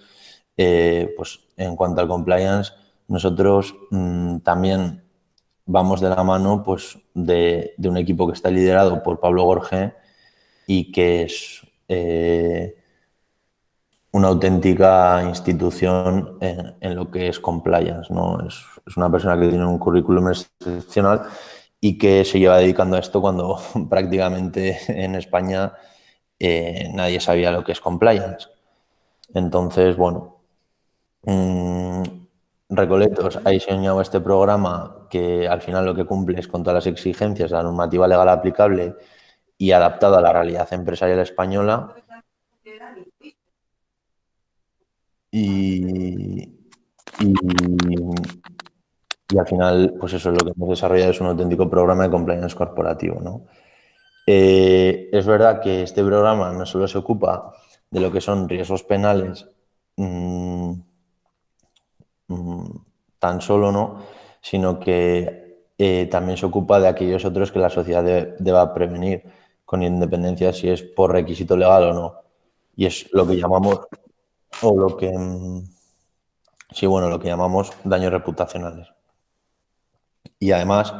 pues en cuanto al compliance, nosotros también vamos de la mano pues, de un equipo que está liderado por Pablo Gorge y que es una auténtica institución en lo que es compliance, ¿no? Es una persona que tiene un currículum excepcional y que se lleva dedicando a esto cuando prácticamente en España nadie sabía lo que es compliance. Entonces, bueno, Recoletos ha diseñado este programa que al final lo que cumple es con todas las exigencias de la normativa legal aplicable y adaptado a la realidad empresarial española. Y al final, pues eso es lo que hemos desarrollado, es un auténtico programa de compliance corporativo, ¿no? Es verdad que este programa no solo se ocupa de lo que son riesgos penales, tan solo, ¿no? Sino que también se ocupa de aquellos otros que la sociedad deba prevenir, con independencia si es por requisito legal o no. Y es lo que llamamos, o lo que, sí, bueno, lo que llamamos daños reputacionales. Y además,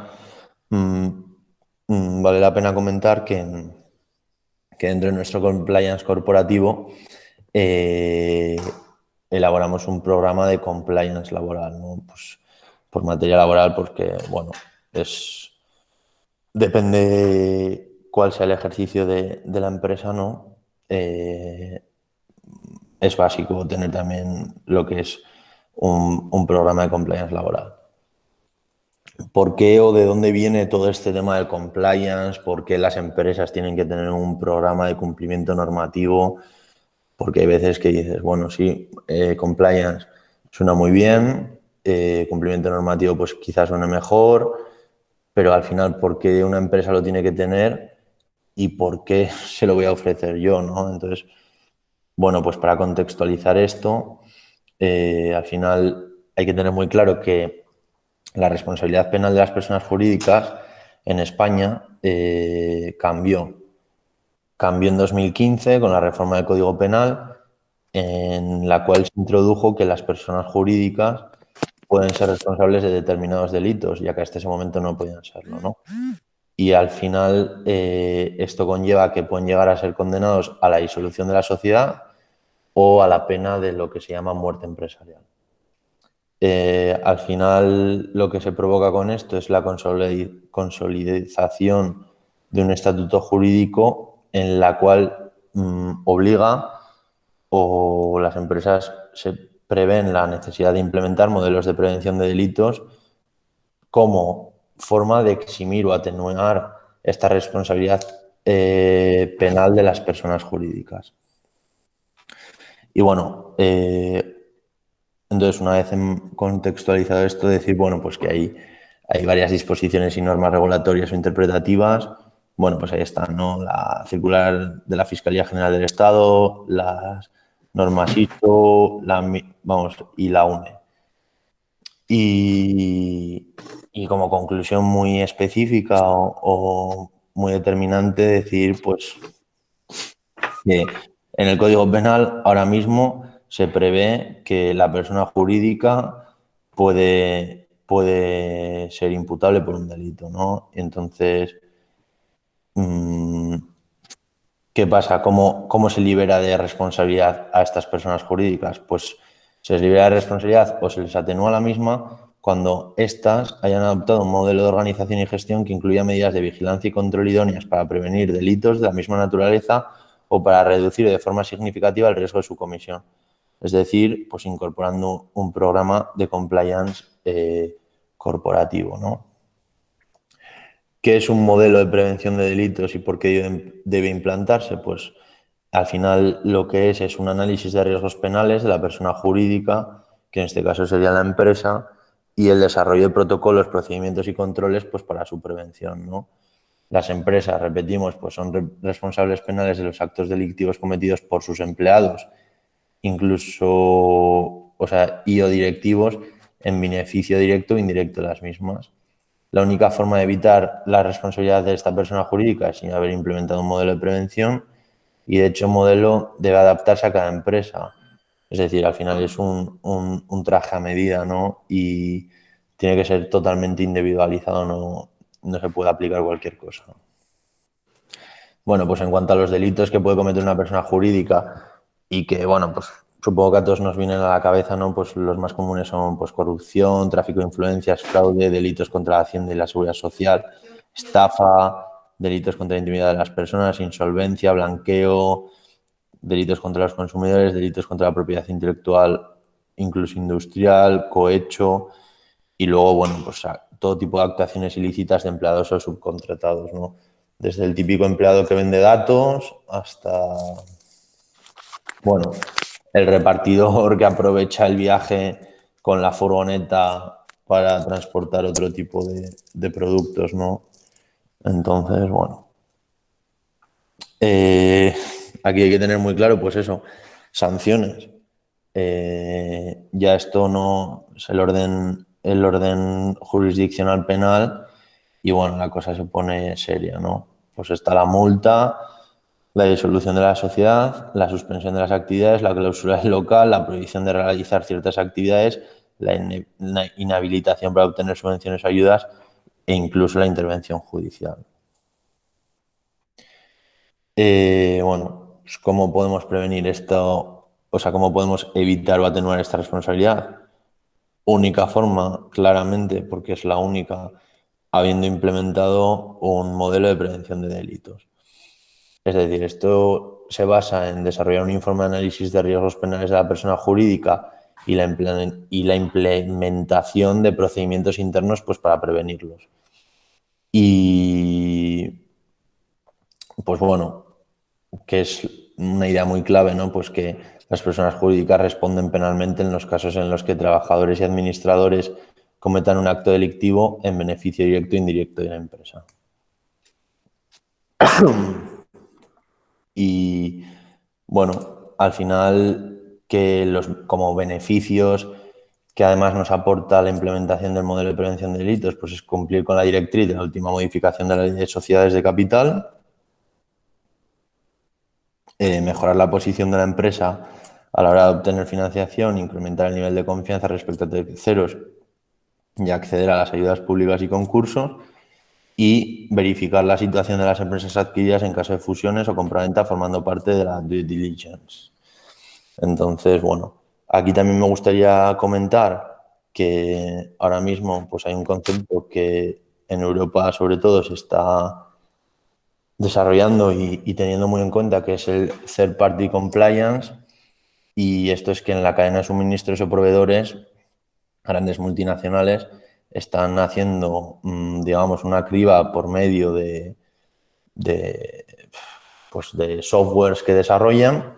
vale la pena comentar que dentro de nuestro compliance corporativo elaboramos un programa de compliance laboral, ¿no? Pues, por materia laboral, porque, bueno, depende cuál sea el ejercicio de la empresa, ¿no? Es básico tener también lo que es un programa de compliance laboral. ¿Por qué o de dónde viene todo este tema del compliance? ¿Por qué las empresas tienen que tener un programa de cumplimiento normativo? Porque hay veces que dices, bueno, sí, compliance suena muy bien, cumplimiento normativo pues quizás suene mejor, pero al final, ¿por qué una empresa lo tiene que tener y por qué se lo voy a ofrecer yo, ¿no? Entonces, bueno, pues para contextualizar esto, al final hay que tener muy claro que la responsabilidad penal de las personas jurídicas en España cambió en 2015 con la reforma del Código Penal, en la cual se introdujo que las personas jurídicas pueden ser responsables de determinados delitos, ya que hasta ese momento no podían serlo, ¿no? Y al final esto conlleva que pueden llegar a ser condenados a la disolución de la sociedad o a la pena de lo que se llama muerte empresarial. Al final lo que se provoca con esto es la consolidación de un estatuto jurídico en la cual obliga o las empresas se prevén la necesidad de implementar modelos de prevención de delitos como forma de eximir o atenuar esta responsabilidad penal de las personas jurídicas. Y bueno, entonces una vez contextualizado esto, decir, bueno, pues que hay varias disposiciones y normas regulatorias o interpretativas. Bueno, pues ahí están, ¿no? La circular de la Fiscalía General del Estado, las normas ISO, y la UNE. Y como conclusión muy específica o muy determinante, decir, pues, que en el Código Penal ahora mismo se prevé que la persona jurídica puede ser imputable por un delito, ¿no? Entonces, ¿qué pasa? ¿Cómo se libera de responsabilidad a estas personas jurídicas? Pues se les libera de responsabilidad o se les atenúa la misma cuando éstas hayan adoptado un modelo de organización y gestión que incluya medidas de vigilancia y control idóneas para prevenir delitos de la misma naturaleza o para reducir de forma significativa el riesgo de su comisión. es decir, pues incorporando un programa de compliance corporativo, ¿no? ¿Qué es un modelo de prevención de delitos y por qué debe implantarse? Pues al final lo que es un análisis de riesgos penales de la persona jurídica, que en este caso sería la empresa, y el desarrollo de protocolos, procedimientos y controles pues para su prevención, ¿no? Las empresas, repetimos, pues son responsables penales de los actos delictivos cometidos por sus empleados, incluso, y o directivos en beneficio directo o indirecto de las mismas. La única forma de evitar la responsabilidad de esta persona jurídica es sin haber implementado un modelo de prevención y, de hecho, el modelo debe adaptarse a cada empresa. Es decir, al final es un traje a medida, ¿no? Y tiene que ser totalmente individualizado, no se puede aplicar cualquier cosa. Bueno, pues en cuanto a los delitos que puede cometer una persona jurídica y que, bueno, pues supongo que a todos nos vienen a la cabeza, ¿no? Pues los más comunes son pues corrupción, tráfico de influencias, fraude, delitos contra la Hacienda y la Seguridad Social, estafa, delitos contra la intimidad de las personas, insolvencia, blanqueo, delitos contra los consumidores, delitos contra la propiedad intelectual, incluso industrial, cohecho y luego, bueno, pues todo tipo de actuaciones ilícitas de empleados o subcontratados, ¿no? Desde el típico empleado que vende datos hasta, bueno, el repartidor que aprovecha el viaje con la furgoneta para transportar otro tipo de productos, ¿no? Entonces, bueno. Aquí hay que tener muy claro, pues eso, sanciones. Ya esto no es el orden jurisdiccional penal y, bueno, la cosa se pone seria, ¿no? Pues está la multa, la disolución de la sociedad, la suspensión de las actividades, la clausura del local, la prohibición de realizar ciertas actividades, la inhabilitación para obtener subvenciones o ayudas e incluso la intervención judicial. Bueno, pues ¿cómo podemos prevenir esto? O sea, ¿cómo podemos evitar o atenuar esta responsabilidad? Única forma, claramente, porque es la única, habiendo implementado un modelo de prevención de delitos. Es decir, esto se basa en desarrollar un informe de análisis de riesgos penales de la persona jurídica y la implementación de procedimientos internos pues, para prevenirlos. Y, pues bueno, que es una idea muy clave, ¿no? Pues que las personas jurídicas responden penalmente en los casos en los que trabajadores y administradores cometan un acto delictivo en beneficio directo e indirecto de la empresa. Y, bueno, al final, como beneficios que además nos aporta la implementación del modelo de prevención de delitos, pues es cumplir con la directriz de la última modificación de la Ley de Sociedades de Capital, mejorar la posición de la empresa a la hora de obtener financiación, incrementar el nivel de confianza respecto a terceros y acceder a las ayudas públicas y concursos, y verificar la situación de las empresas adquiridas en caso de fusiones o compraventa formando parte de la due diligence. Entonces, bueno, aquí también me gustaría comentar que ahora mismo pues hay un concepto que en Europa sobre todo se está desarrollando y teniendo muy en cuenta, que es el Third Party Compliance, y esto es que en la cadena de suministros o proveedores, grandes multinacionales están haciendo, digamos, una criba por medio pues de softwares que desarrollan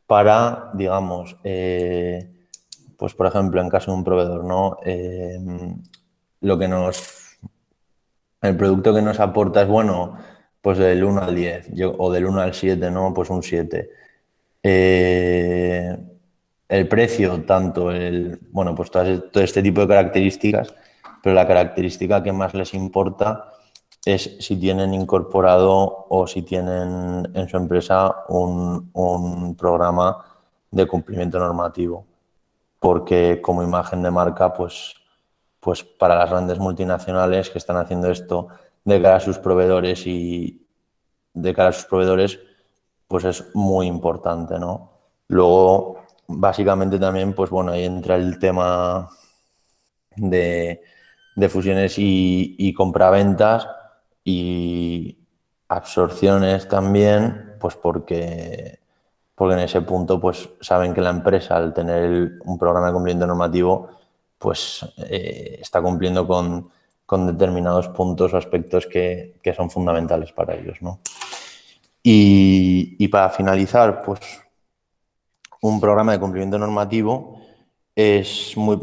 para, digamos, pues por ejemplo, en caso de un proveedor, ¿no? El producto que nos aporta es bueno, pues del 1 al 10, o del 1 al 7, ¿no? Pues un 7. El precio, bueno, pues todo este tipo de características, pero la característica que más les importa es si tienen incorporado o si tienen en su empresa un programa de cumplimiento normativo, porque como imagen de marca, pues para las grandes multinacionales que están haciendo esto de cara a sus proveedores pues es muy importante, ¿no? Luego, básicamente también, pues bueno, ahí entra el tema de fusiones y compraventas y absorciones también, pues porque porque en ese punto pues saben que la empresa, al tener un programa de cumplimiento normativo, pues está cumpliendo con determinados puntos o aspectos que son fundamentales para ellos, ¿no? Y para finalizar, pues un programa de cumplimiento normativo es muy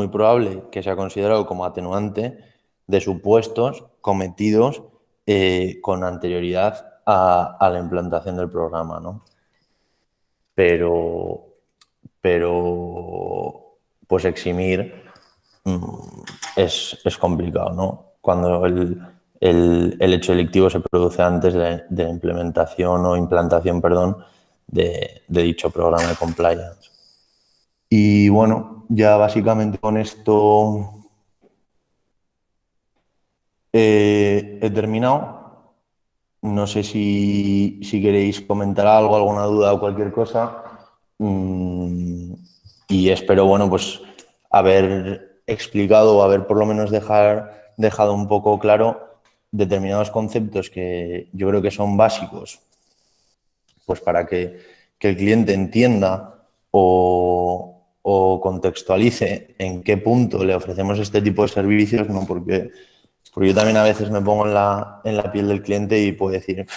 probable que sea considerado como atenuante de supuestos cometidos con anterioridad a la implantación del programa, ¿no? Pero pues eximir es complicado, ¿no? Cuando el hecho delictivo se produce antes de implementación o implantación, perdón, de dicho programa de compliance. Y bueno, ya básicamente con esto he terminado. No sé si queréis comentar algo, alguna duda o cualquier cosa. Y espero, bueno, pues haber explicado o haber por lo menos dejado un poco claro determinados conceptos que yo creo que son básicos, pues para que el cliente entienda o contextualice en qué punto le ofrecemos este tipo de servicios, ¿no? Porque yo también a veces me pongo en la piel del cliente y puedo decir,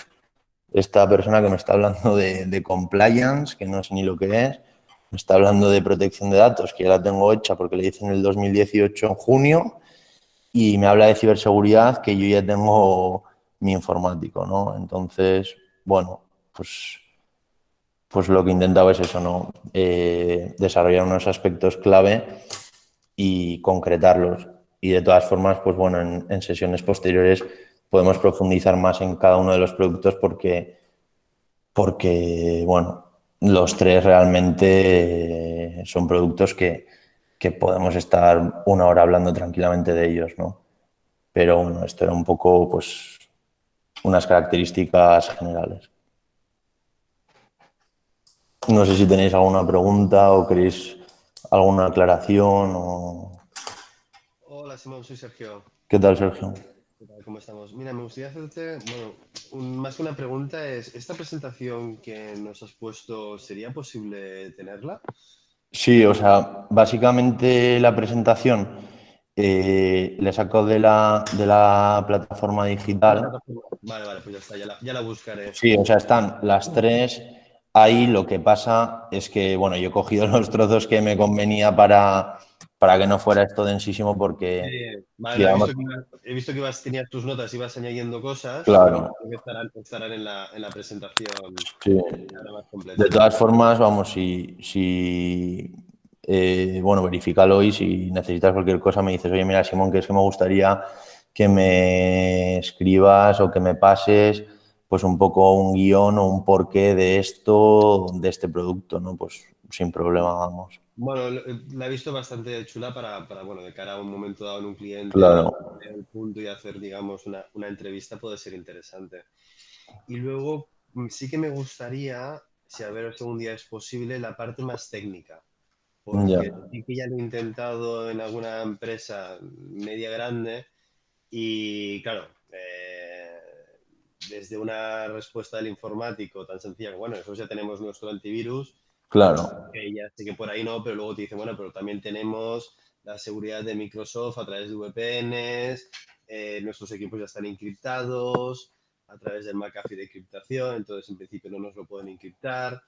esta persona que me está hablando de compliance, que no sé ni lo que es, me está hablando de protección de datos, que ya la tengo hecha porque le hice en el 2018 en junio, y me habla de ciberseguridad, que yo ya tengo mi informático, ¿no? Entonces, bueno, pues lo que intentaba es eso, ¿no? Desarrollar unos aspectos clave y concretarlos. Y de todas formas, pues bueno, en sesiones posteriores podemos profundizar más en cada uno de los productos porque bueno, los tres realmente son productos que podemos estar una hora hablando tranquilamente de ellos, ¿no? Pero bueno, esto era un poco, pues, unas características generales. No sé si tenéis alguna pregunta o queréis alguna aclaración o... Hola Simón, soy Sergio. ¿Qué tal, Sergio? ¿Qué tal? ¿Cómo estamos? Mira, me gustaría hacerte, bueno, más que una pregunta es, ¿esta presentación que nos has puesto, sería posible tenerla? Sí, o sea, básicamente la presentación la he sacado de la plataforma digital. Vale, pues ya está, ya la buscaré. Sí, o sea, están las tres ahí. Lo que pasa es que, bueno, yo he cogido los trozos que me convenía para que no fuera esto densísimo porque, Vale, no, digamos, he visto que tenías tus notas, ibas añadiendo cosas, pero claro, creo que estarán en la presentación sí. ahora más De completa. todas formas, vamos, bueno, verifícalo y si necesitas cualquier cosa me dices, oye, mira, Simón, que es que me gustaría que me escribas o que me pases pues un poco un guión o un porqué de esto, de este producto, ¿no? Pues sin problema, vamos. Bueno, la he visto bastante chula bueno, de cara a un momento dado en un cliente, Claro. el punto y hacer, digamos, una entrevista puede ser interesante. Y luego sí que me gustaría, si a ver si algún día es posible, la parte más técnica, Ya. porque sí que ya lo he intentado en alguna empresa media grande y claro, desde una respuesta del informático tan sencilla que, bueno, nosotros ya tenemos nuestro antivirus, Claro. que ya sé que por ahí no, pero luego te dicen, bueno, pero también tenemos la seguridad de Microsoft a través de VPNs, nuestros equipos ya están encriptados a través del McAfee de encriptación, entonces en principio no nos lo pueden encriptar.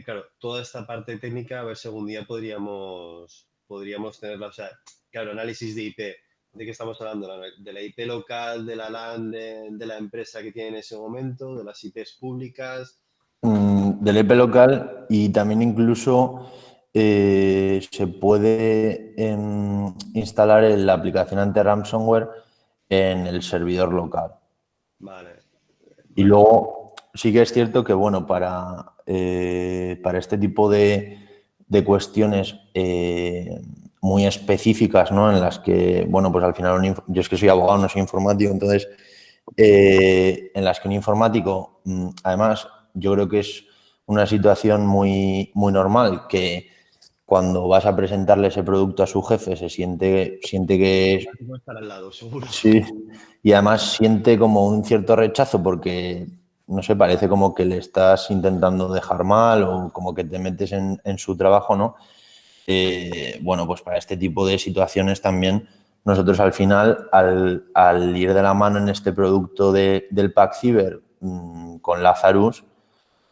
Claro, toda esta parte técnica, a ver si algún día podríamos tenerla, o sea, claro, análisis de IP. ¿De qué estamos hablando? De la IP local, de la LAN, de la empresa que tiene en ese momento, de las IPs públicas. Del EP local, y también incluso se puede instalar la aplicación anti-ransomware en el servidor local. Vale, Y vale. luego sí que es cierto que, bueno, para este tipo de cuestiones muy específicas, ¿no? En las que, bueno, pues al final yo es que soy abogado, no soy informático, entonces en las que un informático, además, yo creo que es una situación muy normal, que cuando vas a presentarle ese producto a su jefe siente que es... Puedo estar al lado, seguro. Sí, y además siente como un cierto rechazo porque no sé, parece como que le estás intentando dejar mal o como que te metes en su trabajo, ¿no? Bueno, pues para este tipo de situaciones también nosotros al final, al ir de la mano en este producto del Pack Cyber con Lazarus,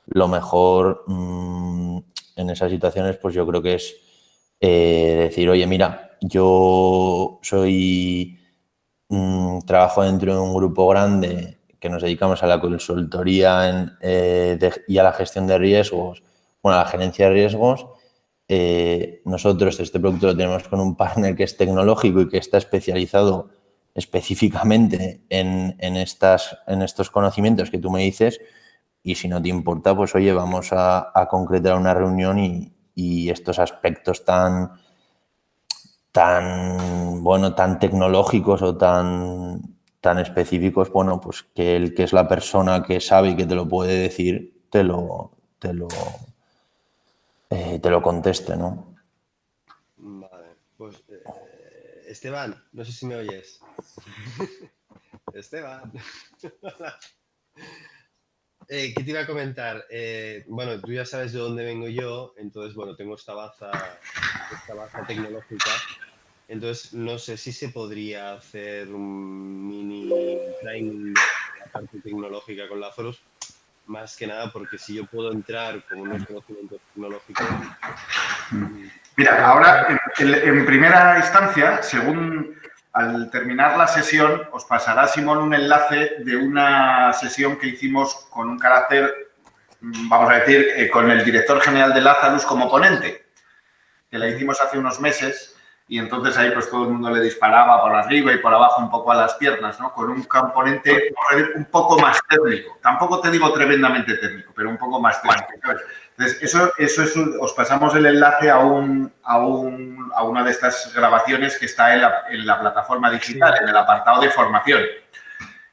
lo mejor en esas situaciones, pues yo creo que es decir, oye, mira, yo trabajo dentro de un grupo grande que nos dedicamos a la consultoría y a la gestión de riesgos, bueno, a la gerencia de riesgos. Nosotros este producto lo tenemos con un partner que es tecnológico y que está especializado específicamente en estos conocimientos que tú me dices, y si no te importa, pues oye, vamos a concretar una reunión y estos aspectos tan tecnológicos o tan específicos, bueno, pues que el que es la persona que sabe y que te lo puede decir, te lo conteste, ¿no? Vale, pues Esteban, no sé si me oyes. Esteban. ¿Qué te iba a comentar? Bueno, tú ya sabes de dónde vengo yo, entonces, bueno, tengo esta baza tecnológica, entonces no sé si se podría hacer un mini training de la parte tecnológica con Lazarus, más que nada porque si yo puedo entrar con unos conocimientos tecnológicos... Mira, ahora, en primera instancia, al terminar la sesión, os pasará Simón un enlace de una sesión que hicimos con un carácter, vamos a decir, con el director general de Lazarus como ponente, que la hicimos hace unos meses, y entonces ahí pues todo el mundo le disparaba por arriba y por abajo un poco a las piernas, ¿no? Con un componente un poco más técnico. Tampoco te digo tremendamente técnico, pero un poco más técnico, ¿sabes? Entonces, os pasamos el enlace a una de estas grabaciones que está en la plataforma digital, en el apartado de formación.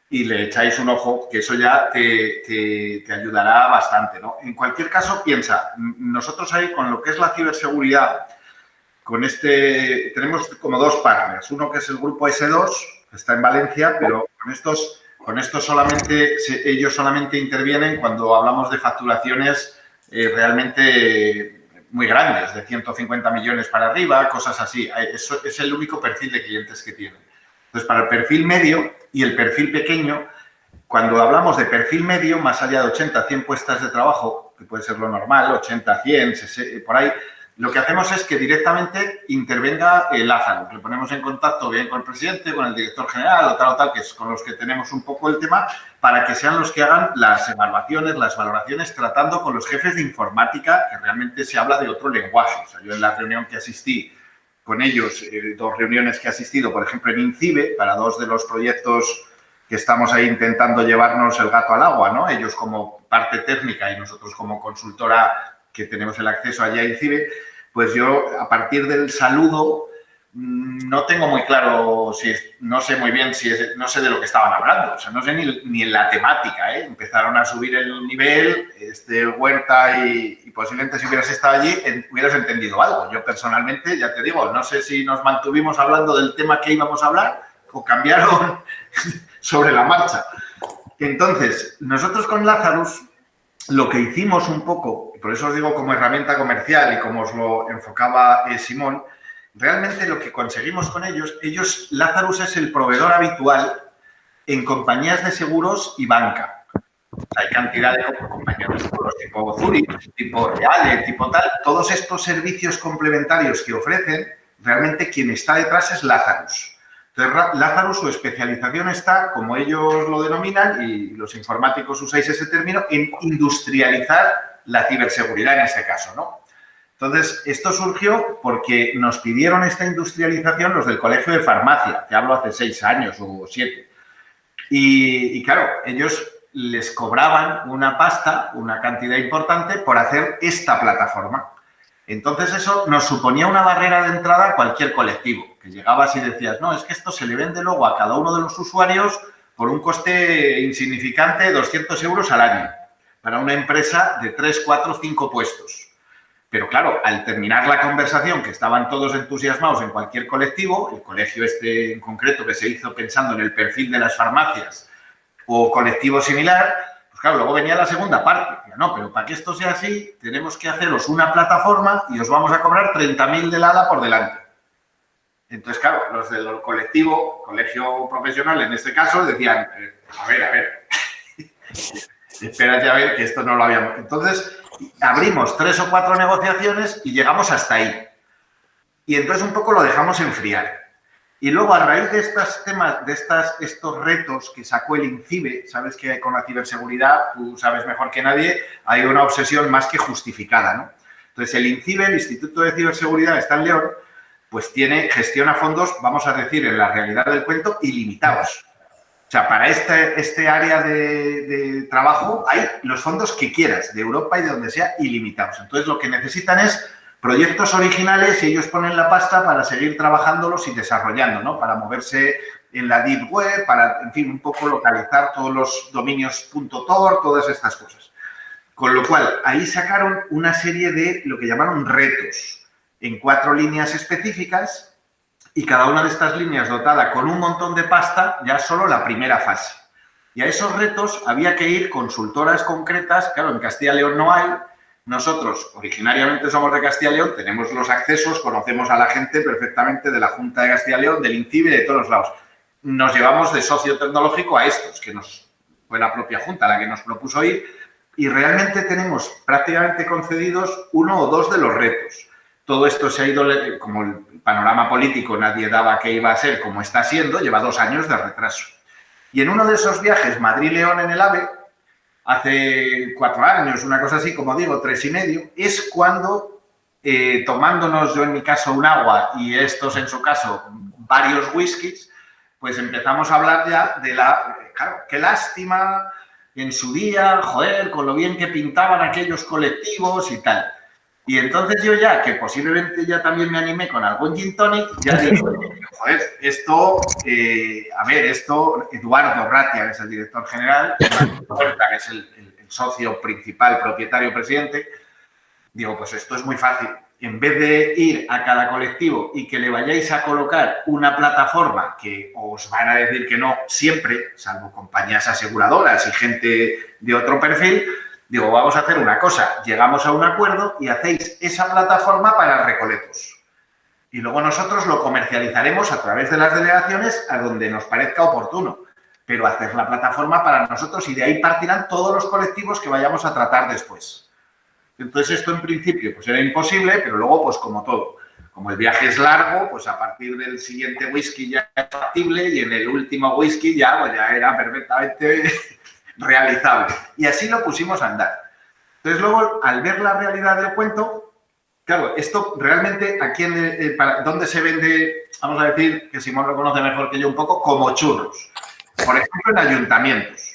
Y le echáis un ojo, que eso ya te ayudará bastante, ¿no? En cualquier caso, piensa, nosotros ahí con lo que es la ciberseguridad, tenemos como dos partners. Uno que es el grupo S2, que está en Valencia, pero con estos ellos solamente intervienen cuando hablamos de facturaciones realmente muy grandes, de 150 millones para arriba, cosas así. Eso es el único perfil de clientes que tienen. Entonces, para el perfil medio y el perfil pequeño, cuando hablamos de perfil medio, más allá de 80 a 100 puestas de trabajo, que puede ser lo normal, 80 a 100, por ahí, lo que hacemos es que directamente intervenga el Lazarus. Le ponemos en contacto bien con el presidente, con el director general o tal, que es con los que tenemos un poco el tema, para que sean los que hagan las evaluaciones, las valoraciones, tratando con los jefes de informática, que realmente se habla de otro lenguaje. O sea, yo en la reunión que asistí con ellos, dos reuniones que he asistido, por ejemplo, en INCIBE, para dos de los proyectos que estamos ahí intentando llevarnos el gato al agua, ¿no? Ellos como parte técnica y nosotros como consultora que tenemos el acceso allá a INCIBE, pues yo a partir del saludo no tengo muy claro, no sé muy bien no sé de lo que estaban hablando, o sea, no sé ni en la temática, ¿eh? Empezaron a subir el nivel, Huerta y posiblemente si hubieras estado allí hubieras entendido algo. Yo personalmente, ya te digo, no sé si nos mantuvimos hablando del tema que íbamos a hablar o cambiaron sobre la marcha. Entonces, nosotros con Lazarus lo que hicimos un poco, por eso os digo como herramienta comercial y como os lo enfocaba Simón, realmente lo que conseguimos con ellos, Lazarus es el proveedor habitual en compañías de seguros y banca. Hay cantidad de compañías de seguros tipo Zurich, tipo Reale, tipo tal. Todos estos servicios complementarios que ofrecen, realmente quien está detrás es Lazarus. Entonces, Lazarus, su especialización está, como ellos lo denominan, y los informáticos usáis ese término, en industrializar la ciberseguridad en este caso, ¿no? Entonces, esto surgió porque nos pidieron esta industrialización los del Colegio de Farmacia, que hablo hace 6 años o 7. Y claro, ellos les cobraban una pasta, una cantidad importante, por hacer esta plataforma. Entonces, eso nos suponía una barrera de entrada a cualquier colectivo, que llegabas y decías, no, es que esto se le vende luego a cada uno de los usuarios por un coste insignificante, 200 euros al año, para una empresa de 3, 4, 5 puestos. Pero claro, al terminar la conversación, que estaban todos entusiasmados en cualquier colectivo, el colegio este en concreto que se hizo pensando en el perfil de las farmacias o colectivo similar, pues Claro, luego venía la segunda parte. No, pero para que esto sea así, tenemos que haceros una plataforma y os vamos a cobrar 30.000 del ala por delante. Entonces, claro, los del colectivo, colegio profesional en este caso, decían, a ver, espérate a ver que esto no lo habíamos... Entonces, abrimos 3 o 4 negociaciones y llegamos hasta ahí. Y entonces un poco lo dejamos enfriar. Y luego, a raíz de estos temas, estos retos que sacó el INCIBE, sabes que con la ciberseguridad, tú sabes mejor que nadie, hay una obsesión más que justificada, ¿no? Entonces, el INCIBE, el Instituto de Ciberseguridad, está en León, pues gestiona fondos, vamos a decir, en la realidad del cuento, ilimitados. O sea, para este área de trabajo hay los fondos que quieras, de Europa y de donde sea, ilimitados. Entonces, lo que necesitan es proyectos originales y ellos ponen la pasta para seguir trabajándolos y desarrollando, ¿no? Para moverse en la Deep Web, para, en fin, un poco localizar todos los dominios .tor, todas estas cosas. Con lo cual, ahí sacaron una serie de lo que llamaron retos en 4 líneas específicas y cada una de estas líneas dotada con un montón de pasta, ya solo la primera fase. Y a esos retos había que ir consultoras concretas, claro, en Castilla y León no hay. Nosotros, originariamente somos de Castilla y León, tenemos los accesos, conocemos a la gente perfectamente de la Junta de Castilla y León, del INCIBE, de todos los lados. Nos llevamos de socio tecnológico a estos, que fue la propia Junta la que nos propuso ir, y realmente tenemos prácticamente concedidos 1 o 2 de los retos. Todo esto se ha ido, como el panorama político nadie daba que iba a ser como está siendo, lleva 2 años de retraso. Y en uno de esos viajes, Madrid-León en el AVE, hace 4 años, una cosa así, como digo, 3 y medio, es cuando, tomándonos yo en mi caso un agua y estos en su caso varios whiskies, pues empezamos a hablar ya de claro, qué lástima en su día, joder, con lo bien que pintaban aquellos colectivos y tal. Y entonces yo ya, que posiblemente ya también me animé con algún gin tonic, ya digo, joder, esto, Eduardo Ratia, que es el director general, Puerta, que es el socio principal, propietario, presidente, digo, pues esto es muy fácil. En vez de ir a cada colectivo y que le vayáis a colocar una plataforma que os van a decir que no siempre, salvo compañías aseguradoras y gente de otro perfil, digo, vamos a hacer una cosa, llegamos a un acuerdo y hacéis esa plataforma para Recoletos. Y luego nosotros lo comercializaremos a través de las delegaciones a donde nos parezca oportuno, pero hacer la plataforma para nosotros y de ahí partirán todos los colectivos que vayamos a tratar después. Entonces, esto en principio pues era imposible, pero luego, pues como todo, como el viaje es largo, pues a partir del siguiente whisky ya es factible y en el último whisky ya era perfectamente realizable. Y así lo pusimos a andar. Entonces, luego, al ver la realidad del cuento, claro, esto realmente, ¿dónde se vende? Vamos a decir, que Simón lo conoce mejor que yo un poco, como churros. Por ejemplo, en ayuntamientos.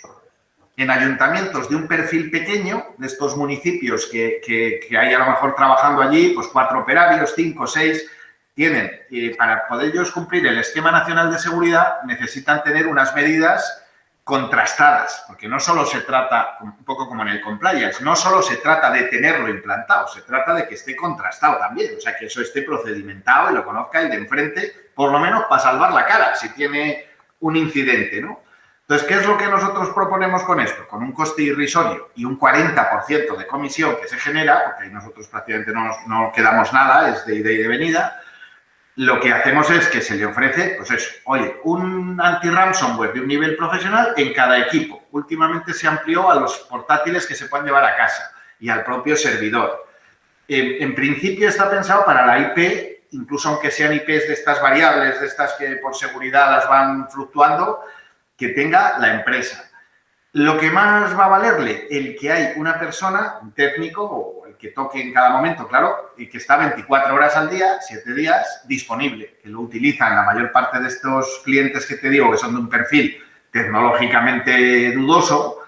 En ayuntamientos de un perfil pequeño, de estos municipios que hay a lo mejor trabajando allí, pues 4 operarios, 5, 6, tienen, para poder ellos cumplir el Esquema Nacional de Seguridad, necesitan tener unas medidas contrastadas, porque no solo se trata, un poco como en el compliance, no solo se trata de tenerlo implantado, se trata de que esté contrastado también, o sea, que eso esté procedimentado y lo conozca el de enfrente, por lo menos para salvar la cara, si tiene un incidente, ¿no? Entonces, ¿qué es lo que nosotros proponemos con esto? Con un coste irrisorio y un 40% de comisión que se genera, porque ahí nosotros prácticamente no quedamos nada, es de ida y de venida, lo que hacemos es que se le ofrece, pues eso, oye, un anti-ransomware de un nivel profesional en cada equipo. Últimamente se amplió a los portátiles que se pueden llevar a casa y al propio servidor. En principio está pensado para la IP, incluso aunque sean IPs de estas variables, de estas que por seguridad las van fluctuando, que tenga la empresa. Lo que más va a valerle, el que hay una persona, un técnico o el que toque en cada momento, claro, y que está 24 horas al día, 7 días, disponible, que lo utilizan la mayor parte de estos clientes que te digo, que son de un perfil tecnológicamente dudoso,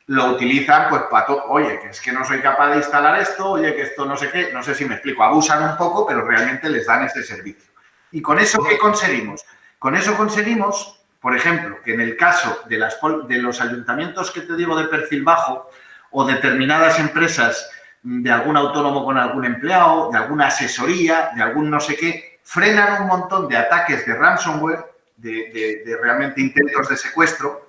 lo utilizan pues para todo, oye, que es que no soy capaz de instalar esto, oye, que esto no sé qué, no sé si me explico, abusan un poco, pero realmente les dan ese servicio. ¿Y con eso qué conseguimos? Con eso conseguimos, por ejemplo, que en el caso de los ayuntamientos que te digo de perfil bajo o determinadas empresas de algún autónomo con algún empleado, de alguna asesoría, de algún no sé qué, frenan un montón de ataques de ransomware, de realmente intentos de secuestro,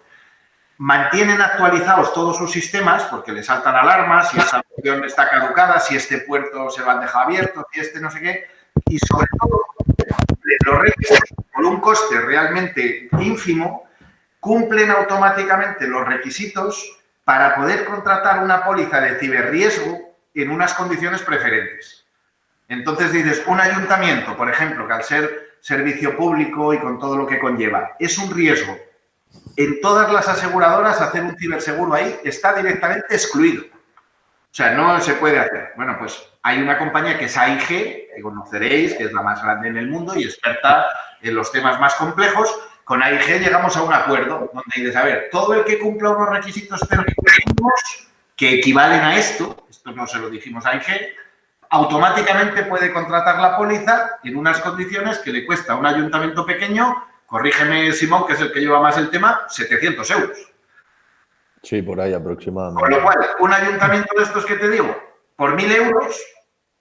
mantienen actualizados todos sus sistemas porque les saltan alarmas, si esta versión está caducada, si este puerto se lo han dejado abierto, si este no sé qué, y sobre todo los requisitos, por un coste realmente ínfimo, cumplen automáticamente los requisitos para poder contratar una póliza de ciberriesgo en unas condiciones preferentes. Entonces dices, un ayuntamiento, por ejemplo, que al ser servicio público y con todo lo que conlleva, es un riesgo. En todas las aseguradoras hacer un ciberseguro ahí está directamente excluido. O sea, no se puede hacer. Bueno, pues hay una compañía que es AIG, que conoceréis, que es la más grande en el mundo y experta en los temas más complejos. Con AIG llegamos a un acuerdo donde dices, a ver, todo el que cumpla unos requisitos técnicos que equivalen a esto no se lo dijimos a AIG, automáticamente puede contratar la póliza en unas condiciones que le cuesta a un ayuntamiento pequeño, corrígeme Simón, que es el que lleva más el tema, 700 euros. Sí, por ahí aproximadamente. Con lo cual, un ayuntamiento de estos que te digo, por 1.000 euros,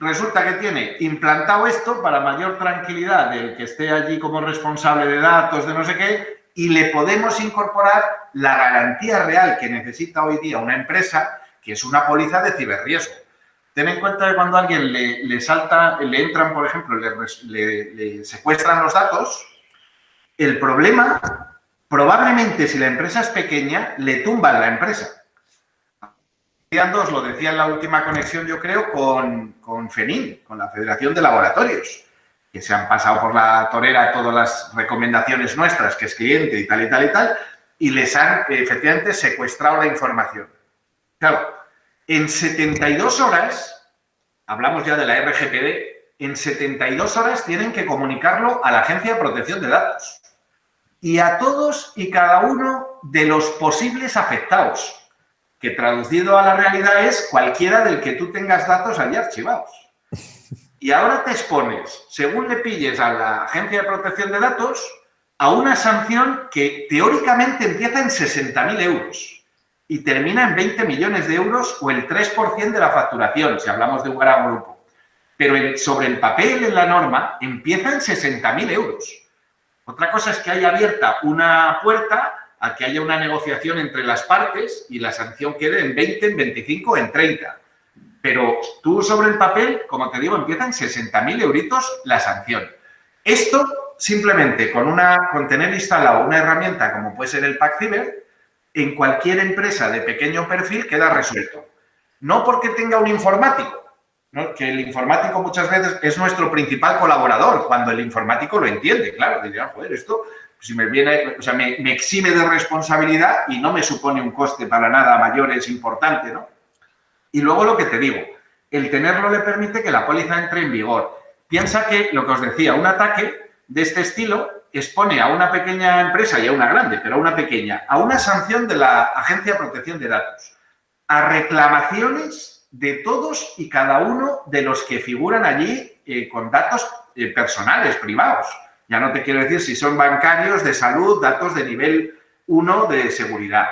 resulta que tiene implantado esto para mayor tranquilidad del que esté allí como responsable de datos, de no sé qué, y le podemos incorporar la garantía real que necesita hoy día una empresa, que es una póliza de ciberriesgo. Ten en cuenta que cuando a alguien le entran, por ejemplo, le secuestran los datos, el problema, probablemente si la empresa es pequeña, le tumban la empresa. Os lo decía en la última conexión, yo creo, con FENIL, con la Federación de Laboratorios, que se han pasado por la torera todas las recomendaciones nuestras, que es cliente y tal y tal y tal, y les han efectivamente secuestrado la información. Claro, en 72 horas, hablamos ya de la RGPD, en 72 horas tienen que comunicarlo a la Agencia de Protección de Datos y a todos y cada uno de los posibles afectados, que traducido a la realidad es cualquiera del que tú tengas datos allí archivados. Y ahora te expones, según le pilles a la Agencia de Protección de Datos, a una sanción que teóricamente empieza en 60.000 euros y termina en 20 millones de euros o el 3% de la facturación, si hablamos de un gran grupo. Pero sobre el papel, en la norma, empieza en 60.000 euros. Otra cosa es que haya abierta una puerta a que haya una negociación entre las partes y la sanción quede en 20, en 25, en 30. Pero tú sobre el papel, como te digo, empieza en 60.000 euritos la sanción. Esto simplemente con tener instalado una herramienta como puede ser el PACCiber, en cualquier empresa de pequeño perfil queda resuelto. No porque tenga un informático, ¿no? Que el informático muchas veces es nuestro principal colaborador, cuando el informático lo entiende, claro, diría, joder, esto si me viene, o sea, me exime de responsabilidad y no me supone un coste para nada mayor, es importante, ¿no? Y luego lo que te digo, el tenerlo le permite que la póliza entre en vigor. Piensa que, lo que os decía, un ataque de este estilo expone a una pequeña empresa y a una grande, pero a una pequeña, a una sanción de la Agencia de Protección de Datos, a reclamaciones de todos y cada uno de los que figuran allí con datos personales, privados. Ya no te quiero decir si son bancarios, de salud, datos de nivel 1 de seguridad.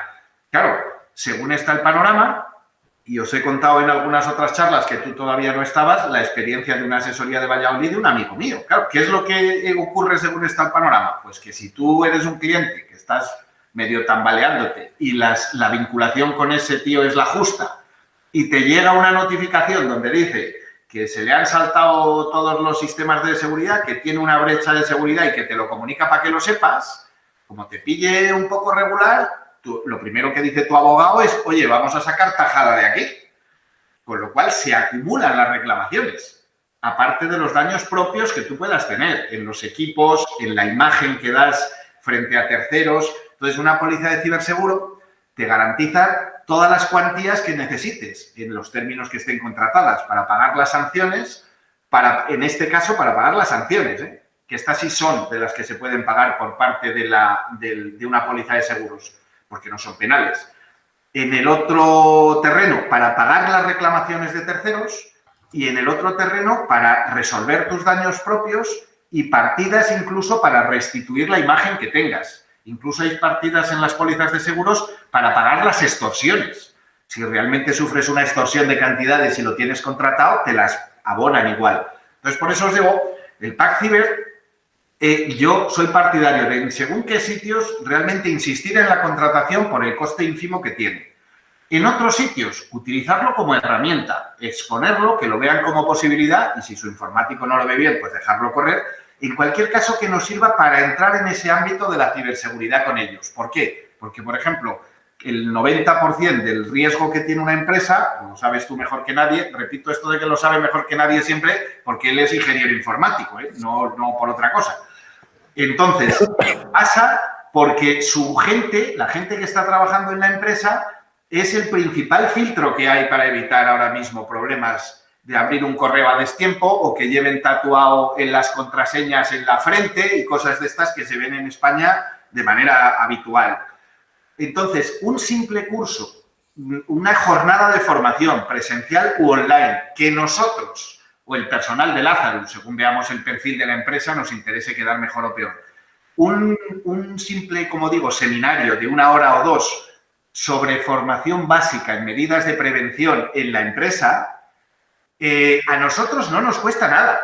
Claro, según está el panorama, y os he contado en algunas otras charlas que tú todavía no estabas, la experiencia de una asesoría de Valladolid de un amigo mío. Claro, ¿qué es lo que ocurre según está el panorama? Pues que si tú eres un cliente que estás medio tambaleándote y la vinculación con ese tío es la justa y te llega una notificación donde dice que se le han saltado todos los sistemas de seguridad, que tiene una brecha de seguridad y que te lo comunica para que lo sepas, como te pille un poco regular, lo primero que dice tu abogado es, oye, vamos a sacar tajada de aquí. Con lo cual se acumulan las reclamaciones, aparte de los daños propios que tú puedas tener en los equipos, en la imagen que das frente a terceros. Entonces, una póliza de ciberseguro te garantiza todas las cuantías que necesites en los términos que estén contratadas para pagar las sanciones, en este caso, para pagar las sanciones, que estas sí son de las que se pueden pagar por parte de una póliza de seguros, porque no son penales. En el otro terreno, para pagar las reclamaciones de terceros, y en el otro terreno, para resolver tus daños propios y partidas incluso para restituir la imagen que tengas. Incluso hay partidas en las pólizas de seguros para pagar las extorsiones. Si realmente sufres una extorsión de cantidades y lo tienes contratado, te las abonan igual. Entonces, por eso os digo, el PACCiber Yo soy partidario de, según qué sitios, realmente insistir en la contratación por el coste ínfimo que tiene. En otros sitios, utilizarlo como herramienta, exponerlo, que lo vean como posibilidad y si su informático no lo ve bien, pues dejarlo correr. En cualquier caso, que nos sirva para entrar en ese ámbito de la ciberseguridad con ellos. ¿Por qué? Porque, por ejemplo, el 90% del riesgo que tiene una empresa, lo sabes tú mejor que nadie, repito esto de que lo sabe mejor que nadie siempre, porque él es ingeniero informático, no por otra cosa. Entonces, pasa porque su gente, la gente que está trabajando en la empresa, es el principal filtro que hay para evitar ahora mismo problemas de abrir un correo a destiempo o que lleven tatuado en las contraseñas en la frente y cosas de estas que se ven en España de manera habitual. Entonces, un simple curso, una jornada de formación presencial u online, que nosotros o el personal de Lazarus, según veamos el perfil de la empresa, nos interese quedar mejor o peor. Un simple, como digo, seminario de 1 hora o 2 sobre formación básica en medidas de prevención en la empresa, a nosotros no nos cuesta nada.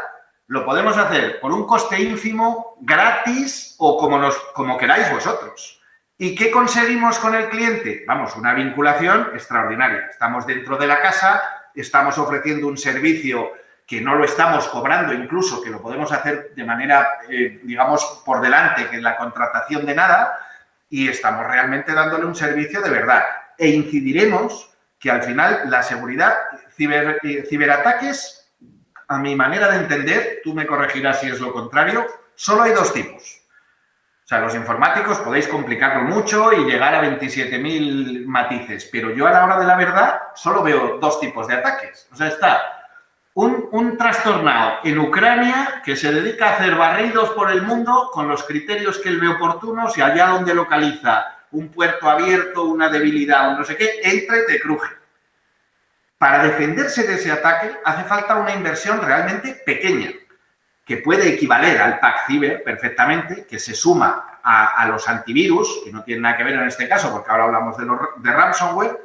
Lo podemos hacer por un coste ínfimo, gratis o como queráis vosotros. ¿Y qué conseguimos con el cliente? Vamos, una vinculación extraordinaria. Estamos dentro de la casa, estamos ofreciendo un servicio que no lo estamos cobrando, incluso que lo podemos hacer de manera, digamos, por delante, que en la contratación de nada, y estamos realmente dándole un servicio de verdad. E incidiremos que al final la seguridad, ciberataques, a mi manera de entender, tú me corregirás si es lo contrario, solo hay 2 tipos. O sea, los informáticos podéis complicarlo mucho y llegar a 27.000 matices, pero yo a la hora de la verdad solo veo 2 tipos de ataques. O sea, está un trastornado en Ucrania que se dedica a hacer barridos por el mundo con los criterios que él ve oportunos y allá donde localiza un puerto abierto, una debilidad o no sé qué, entra y te cruje. Para defenderse de ese ataque hace falta una inversión realmente pequeña, que puede equivaler al pack ciber perfectamente, que se suma a los antivirus, que no tienen nada que ver en este caso, porque ahora hablamos de ransomware,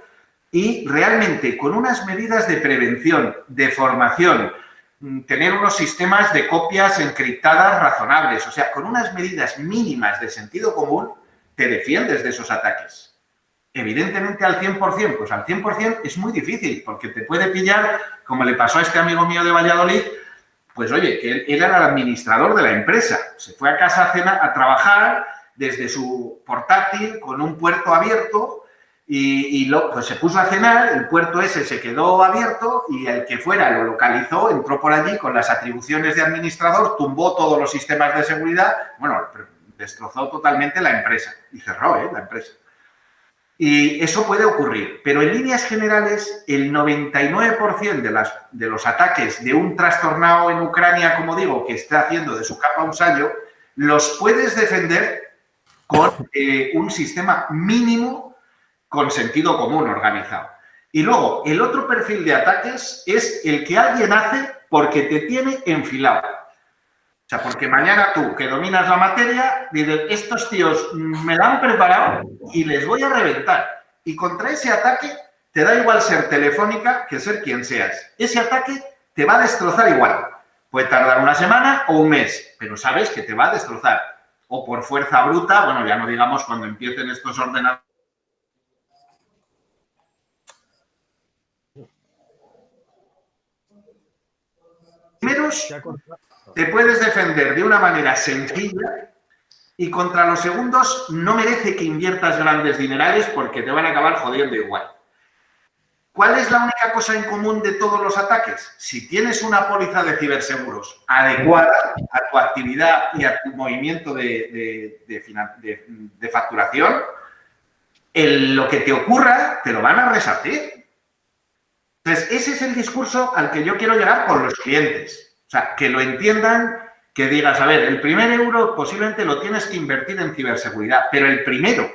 y realmente con unas medidas de prevención, de formación, tener unos sistemas de copias encriptadas razonables, o sea, con unas medidas mínimas de sentido común, te defiendes de esos ataques. Evidentemente al 100%, pues al 100% es muy difícil, porque te puede pillar, como le pasó a este amigo mío de Valladolid, pues oye, que él era el administrador de la empresa, se fue a casa a trabajar desde su portátil con un puerto abierto y pues se puso a cenar, el puerto ese se quedó abierto y el que fuera lo localizó, entró por allí con las atribuciones de administrador, tumbó todos los sistemas de seguridad, bueno, destrozó totalmente la empresa y cerró la empresa. Y eso puede ocurrir, pero en líneas generales el 99% de los ataques de un trastornado en Ucrania, como digo, que está haciendo de su capa un sallo, los puedes defender con un sistema mínimo con sentido común organizado. Y luego, el otro perfil de ataques es el que alguien hace porque te tiene enfilado. O sea, porque mañana tú, que dominas la materia, dices, estos tíos me la han preparado y les voy a reventar. Y contra ese ataque te da igual ser Telefónica que ser quien seas. Ese ataque te va a destrozar igual. Puede tardar una semana o un mes, pero sabes que te va a destrozar. O por fuerza bruta, bueno, ya no digamos cuando empiecen estos ordenadores. Primeros, te puedes defender de una manera sencilla y contra los segundos no merece que inviertas grandes dinerales porque te van a acabar jodiendo igual. ¿Cuál es la única cosa en común de todos los ataques? Si tienes una póliza de ciberseguros adecuada a tu actividad y a tu movimiento de facturación, lo que te ocurra te lo van a resarcir. Entonces, ese es el discurso al que yo quiero llegar con los clientes. O sea, que lo entiendan, que digas, a ver, el primer euro posiblemente lo tienes que invertir en ciberseguridad, pero el primero,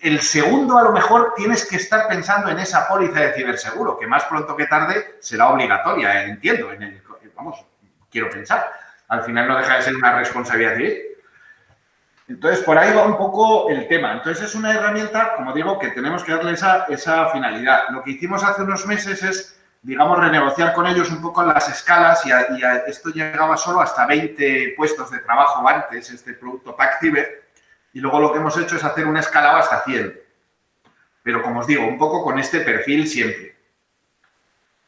el segundo a lo mejor tienes que estar pensando en esa póliza de ciberseguro, que más pronto que tarde será obligatoria, entiendo. Vamos, quiero pensar. Al final no deja de ser una responsabilidad civil. Entonces, por ahí va un poco el tema. Entonces, es una herramienta, como digo, que tenemos que darle esa finalidad. Lo que hicimos hace unos meses es digamos, renegociar con ellos un poco las escalas y esto llegaba solo hasta 20 puestos de trabajo antes, este producto Pactiver, y luego lo que hemos hecho es hacer una escalada hasta 100. Pero, como os digo, un poco con este perfil siempre.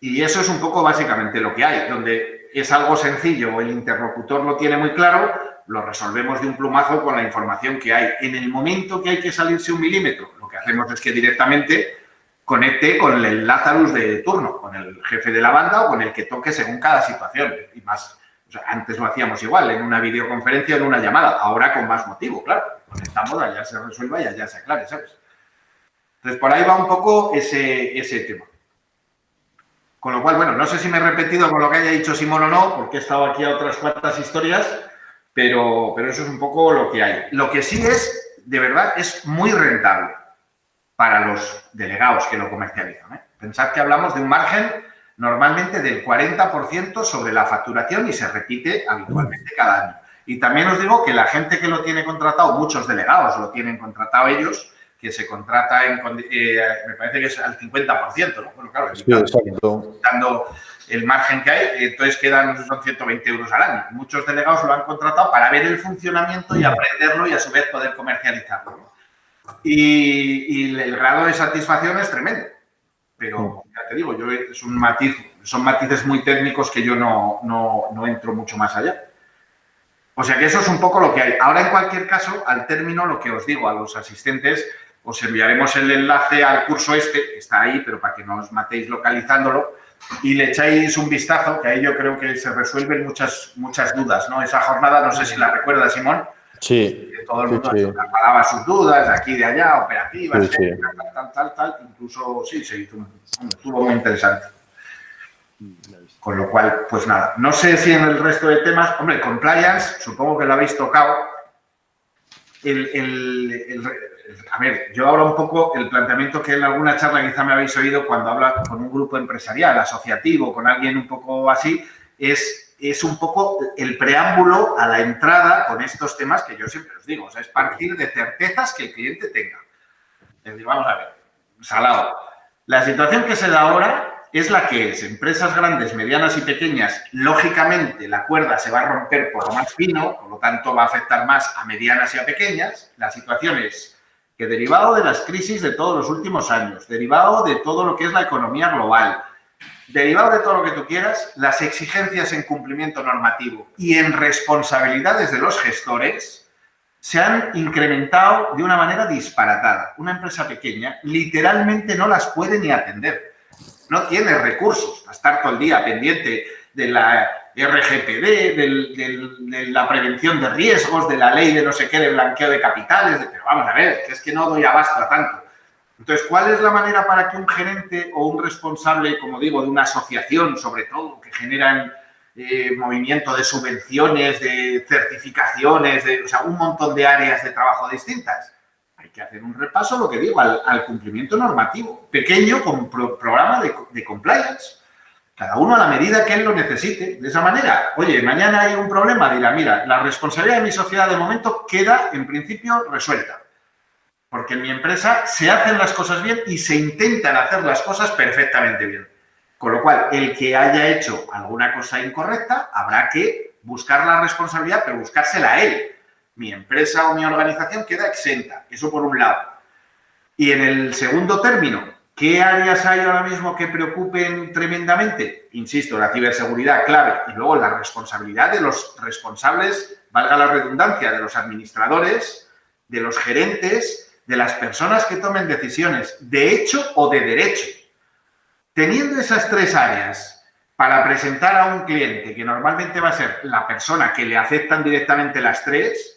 Y eso es un poco básicamente lo que hay, donde es algo sencillo, el interlocutor lo tiene muy claro, lo resolvemos de un plumazo con la información que hay. En el momento que hay que salirse un milímetro, lo que hacemos es que directamente conecte con el Lazarus de turno, con el jefe de la banda o con el que toque según cada situación. Y más, o sea, antes lo hacíamos igual, en una videoconferencia o en una llamada, ahora con más motivo, claro. Conectamos, allá se resuelva y allá se aclare, ¿sabes? Entonces, por ahí va un poco ese tema. Con lo cual, bueno, no sé si me he repetido con lo que haya dicho Simón o no, porque he estado aquí a otras cuantas historias, pero eso es un poco lo que hay. Lo que sí es, de verdad, es muy rentable para los delegados que lo comercializan, ¿eh? Pensad que hablamos de un margen normalmente del 40% sobre la facturación y se repite habitualmente cada año. Y también os digo que la gente que lo tiene contratado, muchos delegados lo tienen contratado ellos, que se contrata me parece que es al 50%, ¿no? Bueno, claro, sí, exacto. Dando el margen que hay, entonces quedan, son 120 euros al año. Muchos delegados lo han contratado para ver el funcionamiento y aprenderlo y a su vez poder comercializarlo, ¿no? Y el grado de satisfacción es tremendo. Pero, ya te digo, son matices muy técnicos que yo no entro mucho más allá. O sea que eso es un poco lo que hay. Ahora, en cualquier caso, al término, lo que os digo a los asistentes, os enviaremos el enlace al curso que está ahí, pero para que no os matéis localizándolo, y le echáis un vistazo, que ahí yo creo que se resuelven muchas dudas, ¿no? Esa jornada, no sé si la recuerda, Simón. Sí. Que todo el mundo trasladaba sus dudas de aquí y de allá, operativas, sí. tal. Incluso, sí, se hizo estuvo muy interesante. Con lo cual, pues nada, no sé si en el resto de temas, hombre, compliance, supongo que lo habéis tocado. A ver, yo ahora un poco el planteamiento que en alguna charla quizá me habéis oído cuando habla con un grupo empresarial, asociativo, con alguien un poco así, es un poco el preámbulo a la entrada con estos temas que yo siempre os digo. O sea, es partir de certezas que el cliente tenga. Es decir, vamos a ver, salado. La situación que se da ahora es la que es. Empresas grandes, medianas y pequeñas, lógicamente la cuerda se va a romper por lo más fino, por lo tanto va a afectar más a medianas y a pequeñas. La situación es que derivado de las crisis de todos los últimos años, derivado de todo lo que es la economía global, derivado de todo lo que tú quieras, las exigencias en cumplimiento normativo y en responsabilidades de los gestores se han incrementado de una manera disparatada. Una empresa pequeña literalmente no las puede ni atender. No tiene recursos para estar todo el día pendiente de la RGPD, de la prevención de riesgos, de la ley de no sé qué, de blanqueo de capitales. Pero vamos a ver, que es que no doy abasto a tanto. Entonces, ¿cuál es la manera para que un gerente o un responsable, como digo, de una asociación, sobre todo, que generan movimiento de subvenciones, de certificaciones, o sea, un montón de áreas de trabajo distintas? Hay que hacer un repaso, lo que digo, al cumplimiento normativo, pequeño, con programa de compliance. Cada uno a la medida que él lo necesite. De esa manera, oye, mañana hay un problema, dirá, mira, la responsabilidad de mi sociedad de momento queda, en principio, resuelta. Porque en mi empresa se hacen las cosas bien y se intentan hacer las cosas perfectamente bien. Con lo cual, el que haya hecho alguna cosa incorrecta, habrá que buscar la responsabilidad, pero buscársela a él. Mi empresa o mi organización queda exenta. Eso por un lado. Y en el segundo término, ¿qué áreas hay ahora mismo que preocupen tremendamente? Insisto, la ciberseguridad clave y luego la responsabilidad de los responsables, valga la redundancia, de los administradores, de los gerentes, de las personas que tomen decisiones de hecho o de derecho. Teniendo esas tres áreas para presentar a un cliente, que normalmente va a ser la persona que le aceptan directamente las tres,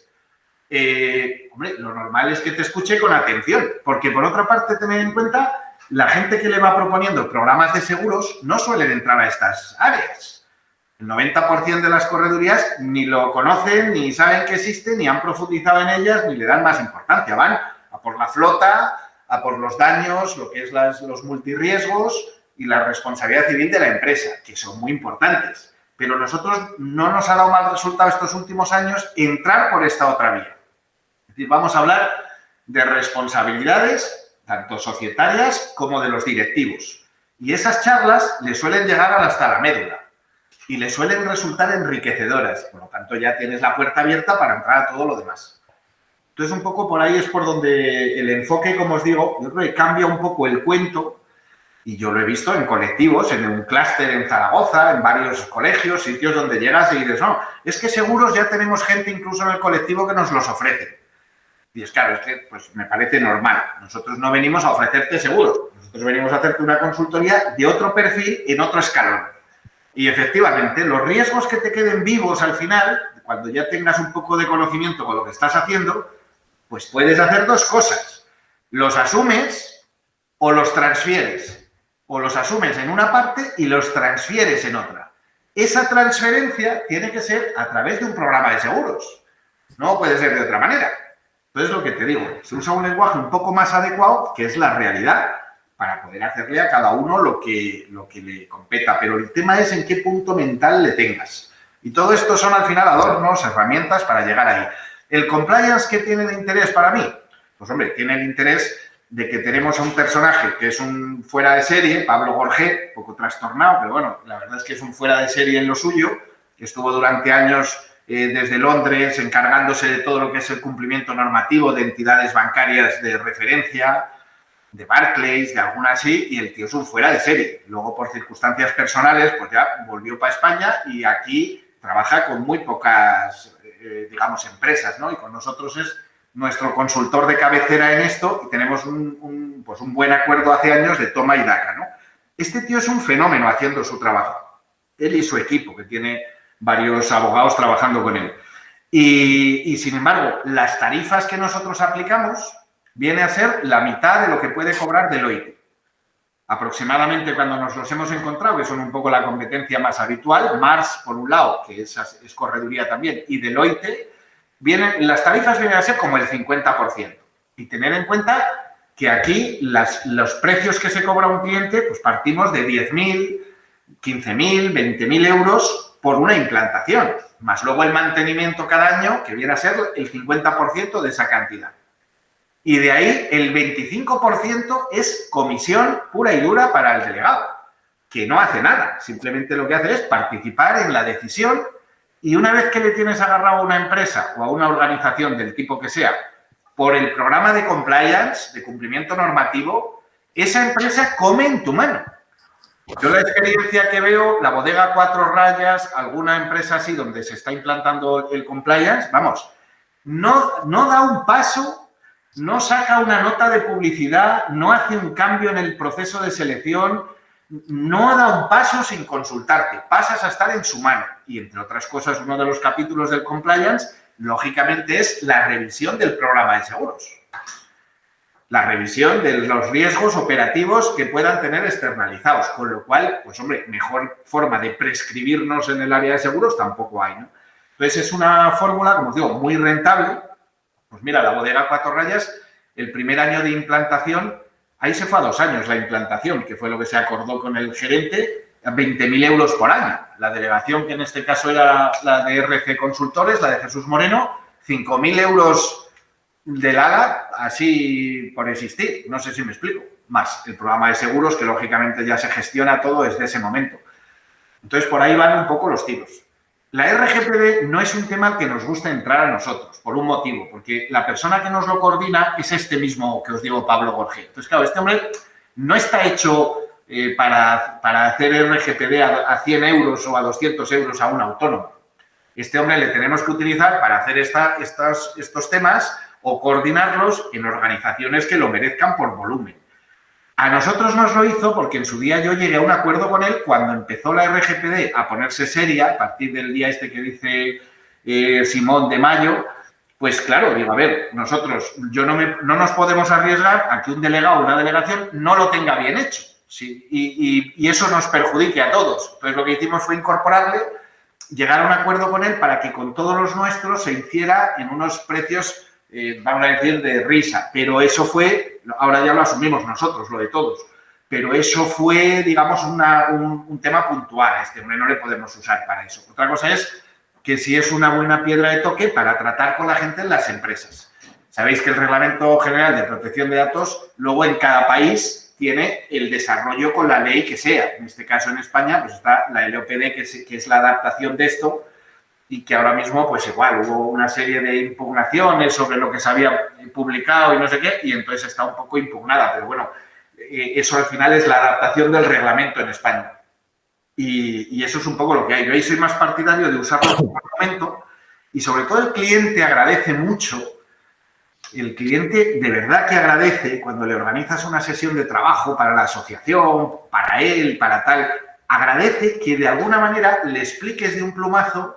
hombre, lo normal es que te escuche con atención, porque por otra parte, tener en cuenta, la gente que le va proponiendo programas de seguros no suelen entrar a estas áreas. El 90% de las corredurías ni lo conocen, ni saben que existen, ni han profundizado en ellas, ni le dan más importancia. Van a por la flota, a por los daños, lo que es los multirriesgos y la responsabilidad civil de la empresa, que son muy importantes. Pero nosotros no nos ha dado mal resultado estos últimos años entrar por esta otra vía. Es decir, vamos a hablar de responsabilidades, tanto societarias como de los directivos. Y esas charlas le suelen llegar hasta la médula y le suelen resultar enriquecedoras. Por lo tanto, ya tienes la puerta abierta para entrar a todo lo demás. Entonces, un poco por ahí es por donde el enfoque, como os digo, yo creo que cambia un poco el cuento. Y yo lo he visto en colectivos, en un clúster en Zaragoza, en varios colegios, sitios donde llegas y dices, no, es que seguros ya tenemos gente incluso en el colectivo que nos los ofrece. Y es claro, es que pues, me parece normal. Nosotros no venimos a ofrecerte seguros. Nosotros venimos a hacerte una consultoría de otro perfil en otro escalón. Y efectivamente, los riesgos que te queden vivos al final, cuando ya tengas un poco de conocimiento con lo que estás haciendo, pues puedes hacer dos cosas. Los asumes o los transfieres. O los asumes en una parte y los transfieres en otra. Esa transferencia tiene que ser a través de un programa de seguros. No puede ser de otra manera. Entonces, lo que te digo, se usa un lenguaje un poco más adecuado, que es la realidad, para poder hacerle a cada uno lo que le competa. Pero el tema es en qué punto mental le tengas. Y todo esto son, al final, adornos, herramientas para llegar ahí. ¿El compliance qué tiene de interés para mí? Pues, hombre, tiene el interés de que tenemos a un personaje que es un fuera de serie, Pablo Gorgé, un poco trastornado, pero bueno, la verdad es que es un fuera de serie en lo suyo, que estuvo durante años desde Londres encargándose de todo lo que es el cumplimiento normativo de entidades bancarias de referencia, de Barclays, de alguna así, y el tío es un fuera de serie. Luego, por circunstancias personales, pues ya volvió para España y aquí trabaja con muy pocas, digamos, empresas, ¿no? Y con nosotros es nuestro consultor de cabecera en esto y tenemos un buen acuerdo hace años de toma y daca, ¿no? Este tío es un fenómeno haciendo su trabajo. Él y su equipo, que tiene varios abogados trabajando con él. Y sin embargo, las tarifas que nosotros aplicamos viene a ser la mitad de lo que puede cobrar Deloitte. Aproximadamente cuando nos los hemos encontrado, que son un poco la competencia más habitual, Mars, por un lado, que es correduría también, y Deloitte, las tarifas vienen a ser como el 50%. Y tener en cuenta que aquí los precios que se cobra un cliente, pues partimos de 10.000, 15.000, 20.000 euros por una implantación, más luego el mantenimiento cada año, que viene a ser el 50% de esa cantidad. Y de ahí el 25% es comisión pura y dura para el delegado, que no hace nada, simplemente lo que hace es participar en la decisión. Y una vez que le tienes agarrado a una empresa o a una organización del tipo que sea por el programa de compliance, de cumplimiento normativo, esa empresa come en tu mano. Yo la experiencia que veo, la bodega 4 rayas, alguna empresa así donde se está implantando el compliance, vamos, no da un paso, no saca una nota de publicidad, no hace un cambio en el proceso de selección, no da un paso sin consultarte, pasas a estar en su mano. Y, entre otras cosas, uno de los capítulos del compliance, lógicamente, es la revisión del programa de seguros. La revisión de los riesgos operativos que puedan tener externalizados. Con lo cual, pues, hombre, mejor forma de prescribirnos en el área de seguros tampoco hay, ¿no? Entonces, es una fórmula, como os digo, muy rentable. Pues mira, la bodega 4 rayas, el primer año de implantación, ahí se fue a 2 años la implantación, que fue lo que se acordó con el gerente, a 20.000 euros por año. La delegación, que en este caso era la de RC Consultores, la de Jesús Moreno, 5.000 euros del ALA, así por existir. No sé si me explico. Más el programa de seguros, que lógicamente ya se gestiona todo desde ese momento. Entonces, por ahí van un poco los tiros. La RGPD no es un tema al que nos gusta entrar a nosotros, por un motivo, porque la persona que nos lo coordina es este mismo que os digo, Pablo Gorgé. Entonces, claro, este hombre no está hecho para hacer RGPD a 100 euros o a 200 euros a un autónomo. Este hombre le tenemos que utilizar para hacer estos temas o coordinarlos en organizaciones que lo merezcan por volumen. A nosotros nos lo hizo porque en su día yo llegué a un acuerdo con él cuando empezó la RGPD a ponerse seria, a partir del día este que dice Simón de mayo. Pues claro, digo, a ver, nosotros no nos podemos arriesgar a que un delegado o una delegación no lo tenga bien hecho, ¿sí? Y eso nos perjudique a todos. Entonces lo que hicimos fue incorporarle, llegar a un acuerdo con él para que con todos los nuestros se hiciera en unos precios, vamos a decir, de risa. Pero eso fue, ahora ya lo asumimos nosotros, lo de todos, pero eso fue, digamos, un tema puntual. A este hombre no le podemos usar para eso. Otra cosa es que si es una buena piedra de toque para tratar con la gente en las empresas. Sabéis que el Reglamento General de Protección de Datos, luego en cada país tiene el desarrollo con la ley que sea. En este caso, en España, pues está la LOPD, que es la adaptación de esto, y que ahora mismo, pues igual, hubo una serie de impugnaciones sobre lo que se había publicado y no sé qué, y entonces está un poco impugnada. Pero bueno, eso al final es la adaptación del reglamento en España. Y eso es un poco lo que hay. Yo ahí soy más partidario de usarlo como argumento, y sobre todo el cliente agradece mucho. El cliente de verdad que agradece cuando le organizas una sesión de trabajo para la asociación, para él, para tal, agradece que de alguna manera le expliques de un plumazo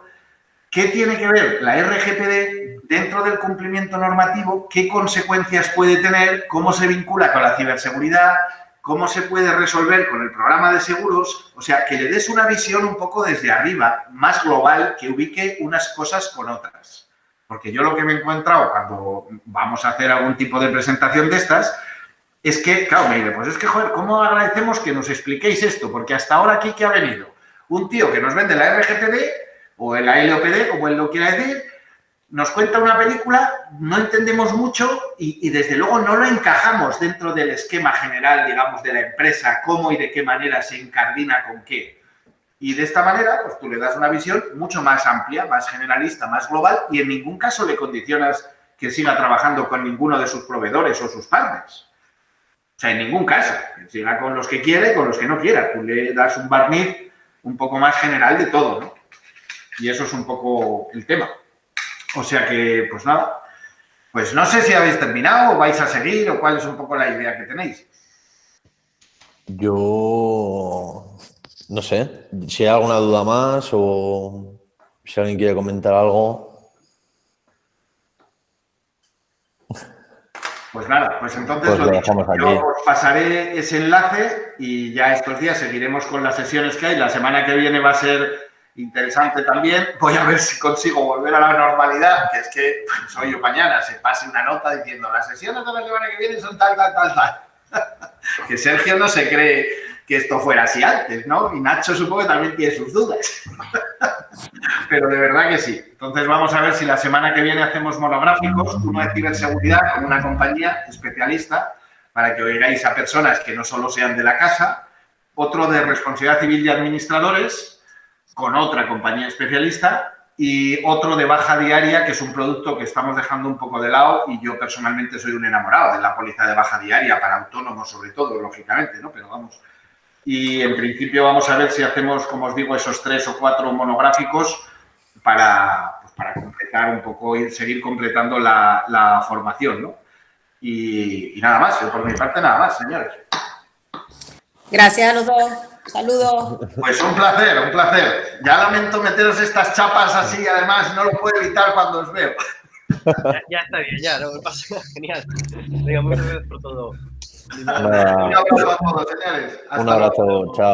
qué tiene que ver la RGPD dentro del cumplimiento normativo, qué consecuencias puede tener, cómo se vincula con la ciberseguridad, cómo se puede resolver con el programa de seguros, o sea, que le des una visión un poco desde arriba, más global, que ubique unas cosas con otras. Porque yo lo que me he encontrado cuando vamos a hacer algún tipo de presentación de estas es que, claro, me dice, pues es que, joder, ¿cómo agradecemos que nos expliquéis esto? Porque hasta ahora aquí, ¿qué ha venido? Un tío que nos vende la RGPD o la LOPD, como él lo quiera decir, nos cuenta una película, no entendemos mucho y desde luego no lo encajamos dentro del esquema general, digamos, de la empresa, cómo y de qué manera se incardina con qué. Y de esta manera, pues tú le das una visión mucho más amplia, más generalista, más global, y en ningún caso le condicionas que siga trabajando con ninguno de sus proveedores o sus partners. O sea, en ningún caso. Que siga con los que quiere y con los que no quiera. Tú le das un barniz un poco más general de todo, ¿no? Y eso es un poco el tema. O sea que, pues nada. Pues no sé si habéis terminado o vais a seguir o cuál es un poco la idea que tenéis. Yo no sé, si hay alguna duda más o si alguien quiere comentar algo. Pues nada, pues entonces Pues lo dicho, dejamos aquí. yo os pasaré ese enlace y ya estos días seguiremos con las sesiones que hay. La semana que viene va a ser interesante también. Voy a ver si consigo volver a la normalidad, que es que pues, hoy o mañana se pase una nota diciendo las sesiones de la semana que viene son tal. Que Sergio no se cree que esto fuera así antes, ¿no? Y Nacho supongo que también tiene sus dudas. Pero de verdad que sí. Entonces vamos a ver si la semana que viene hacemos monográficos, uno de ciberseguridad con una compañía especialista para que oigáis a personas que no solo sean de la casa, otro de responsabilidad civil y administradores con otra compañía especialista y otro de baja diaria, que es un producto que estamos dejando un poco de lado y yo personalmente soy un enamorado de la póliza de baja diaria para autónomos sobre todo, lógicamente, ¿no? Pero vamos. Y en principio vamos a ver si hacemos, como os digo, esos 3 o 4 monográficos para completar un poco y seguir completando la formación, ¿no? Y nada más, yo por mi parte nada más, señores. Gracias a los dos. Saludos. Pues un placer, un placer. Ya lamento meteros estas chapas así, además no lo puedo evitar cuando os veo. Ya está bien, ya, no me pasa. Genial. Venga, muchas gracias por todo. Un abrazo a todos, señores. Un abrazo, chao.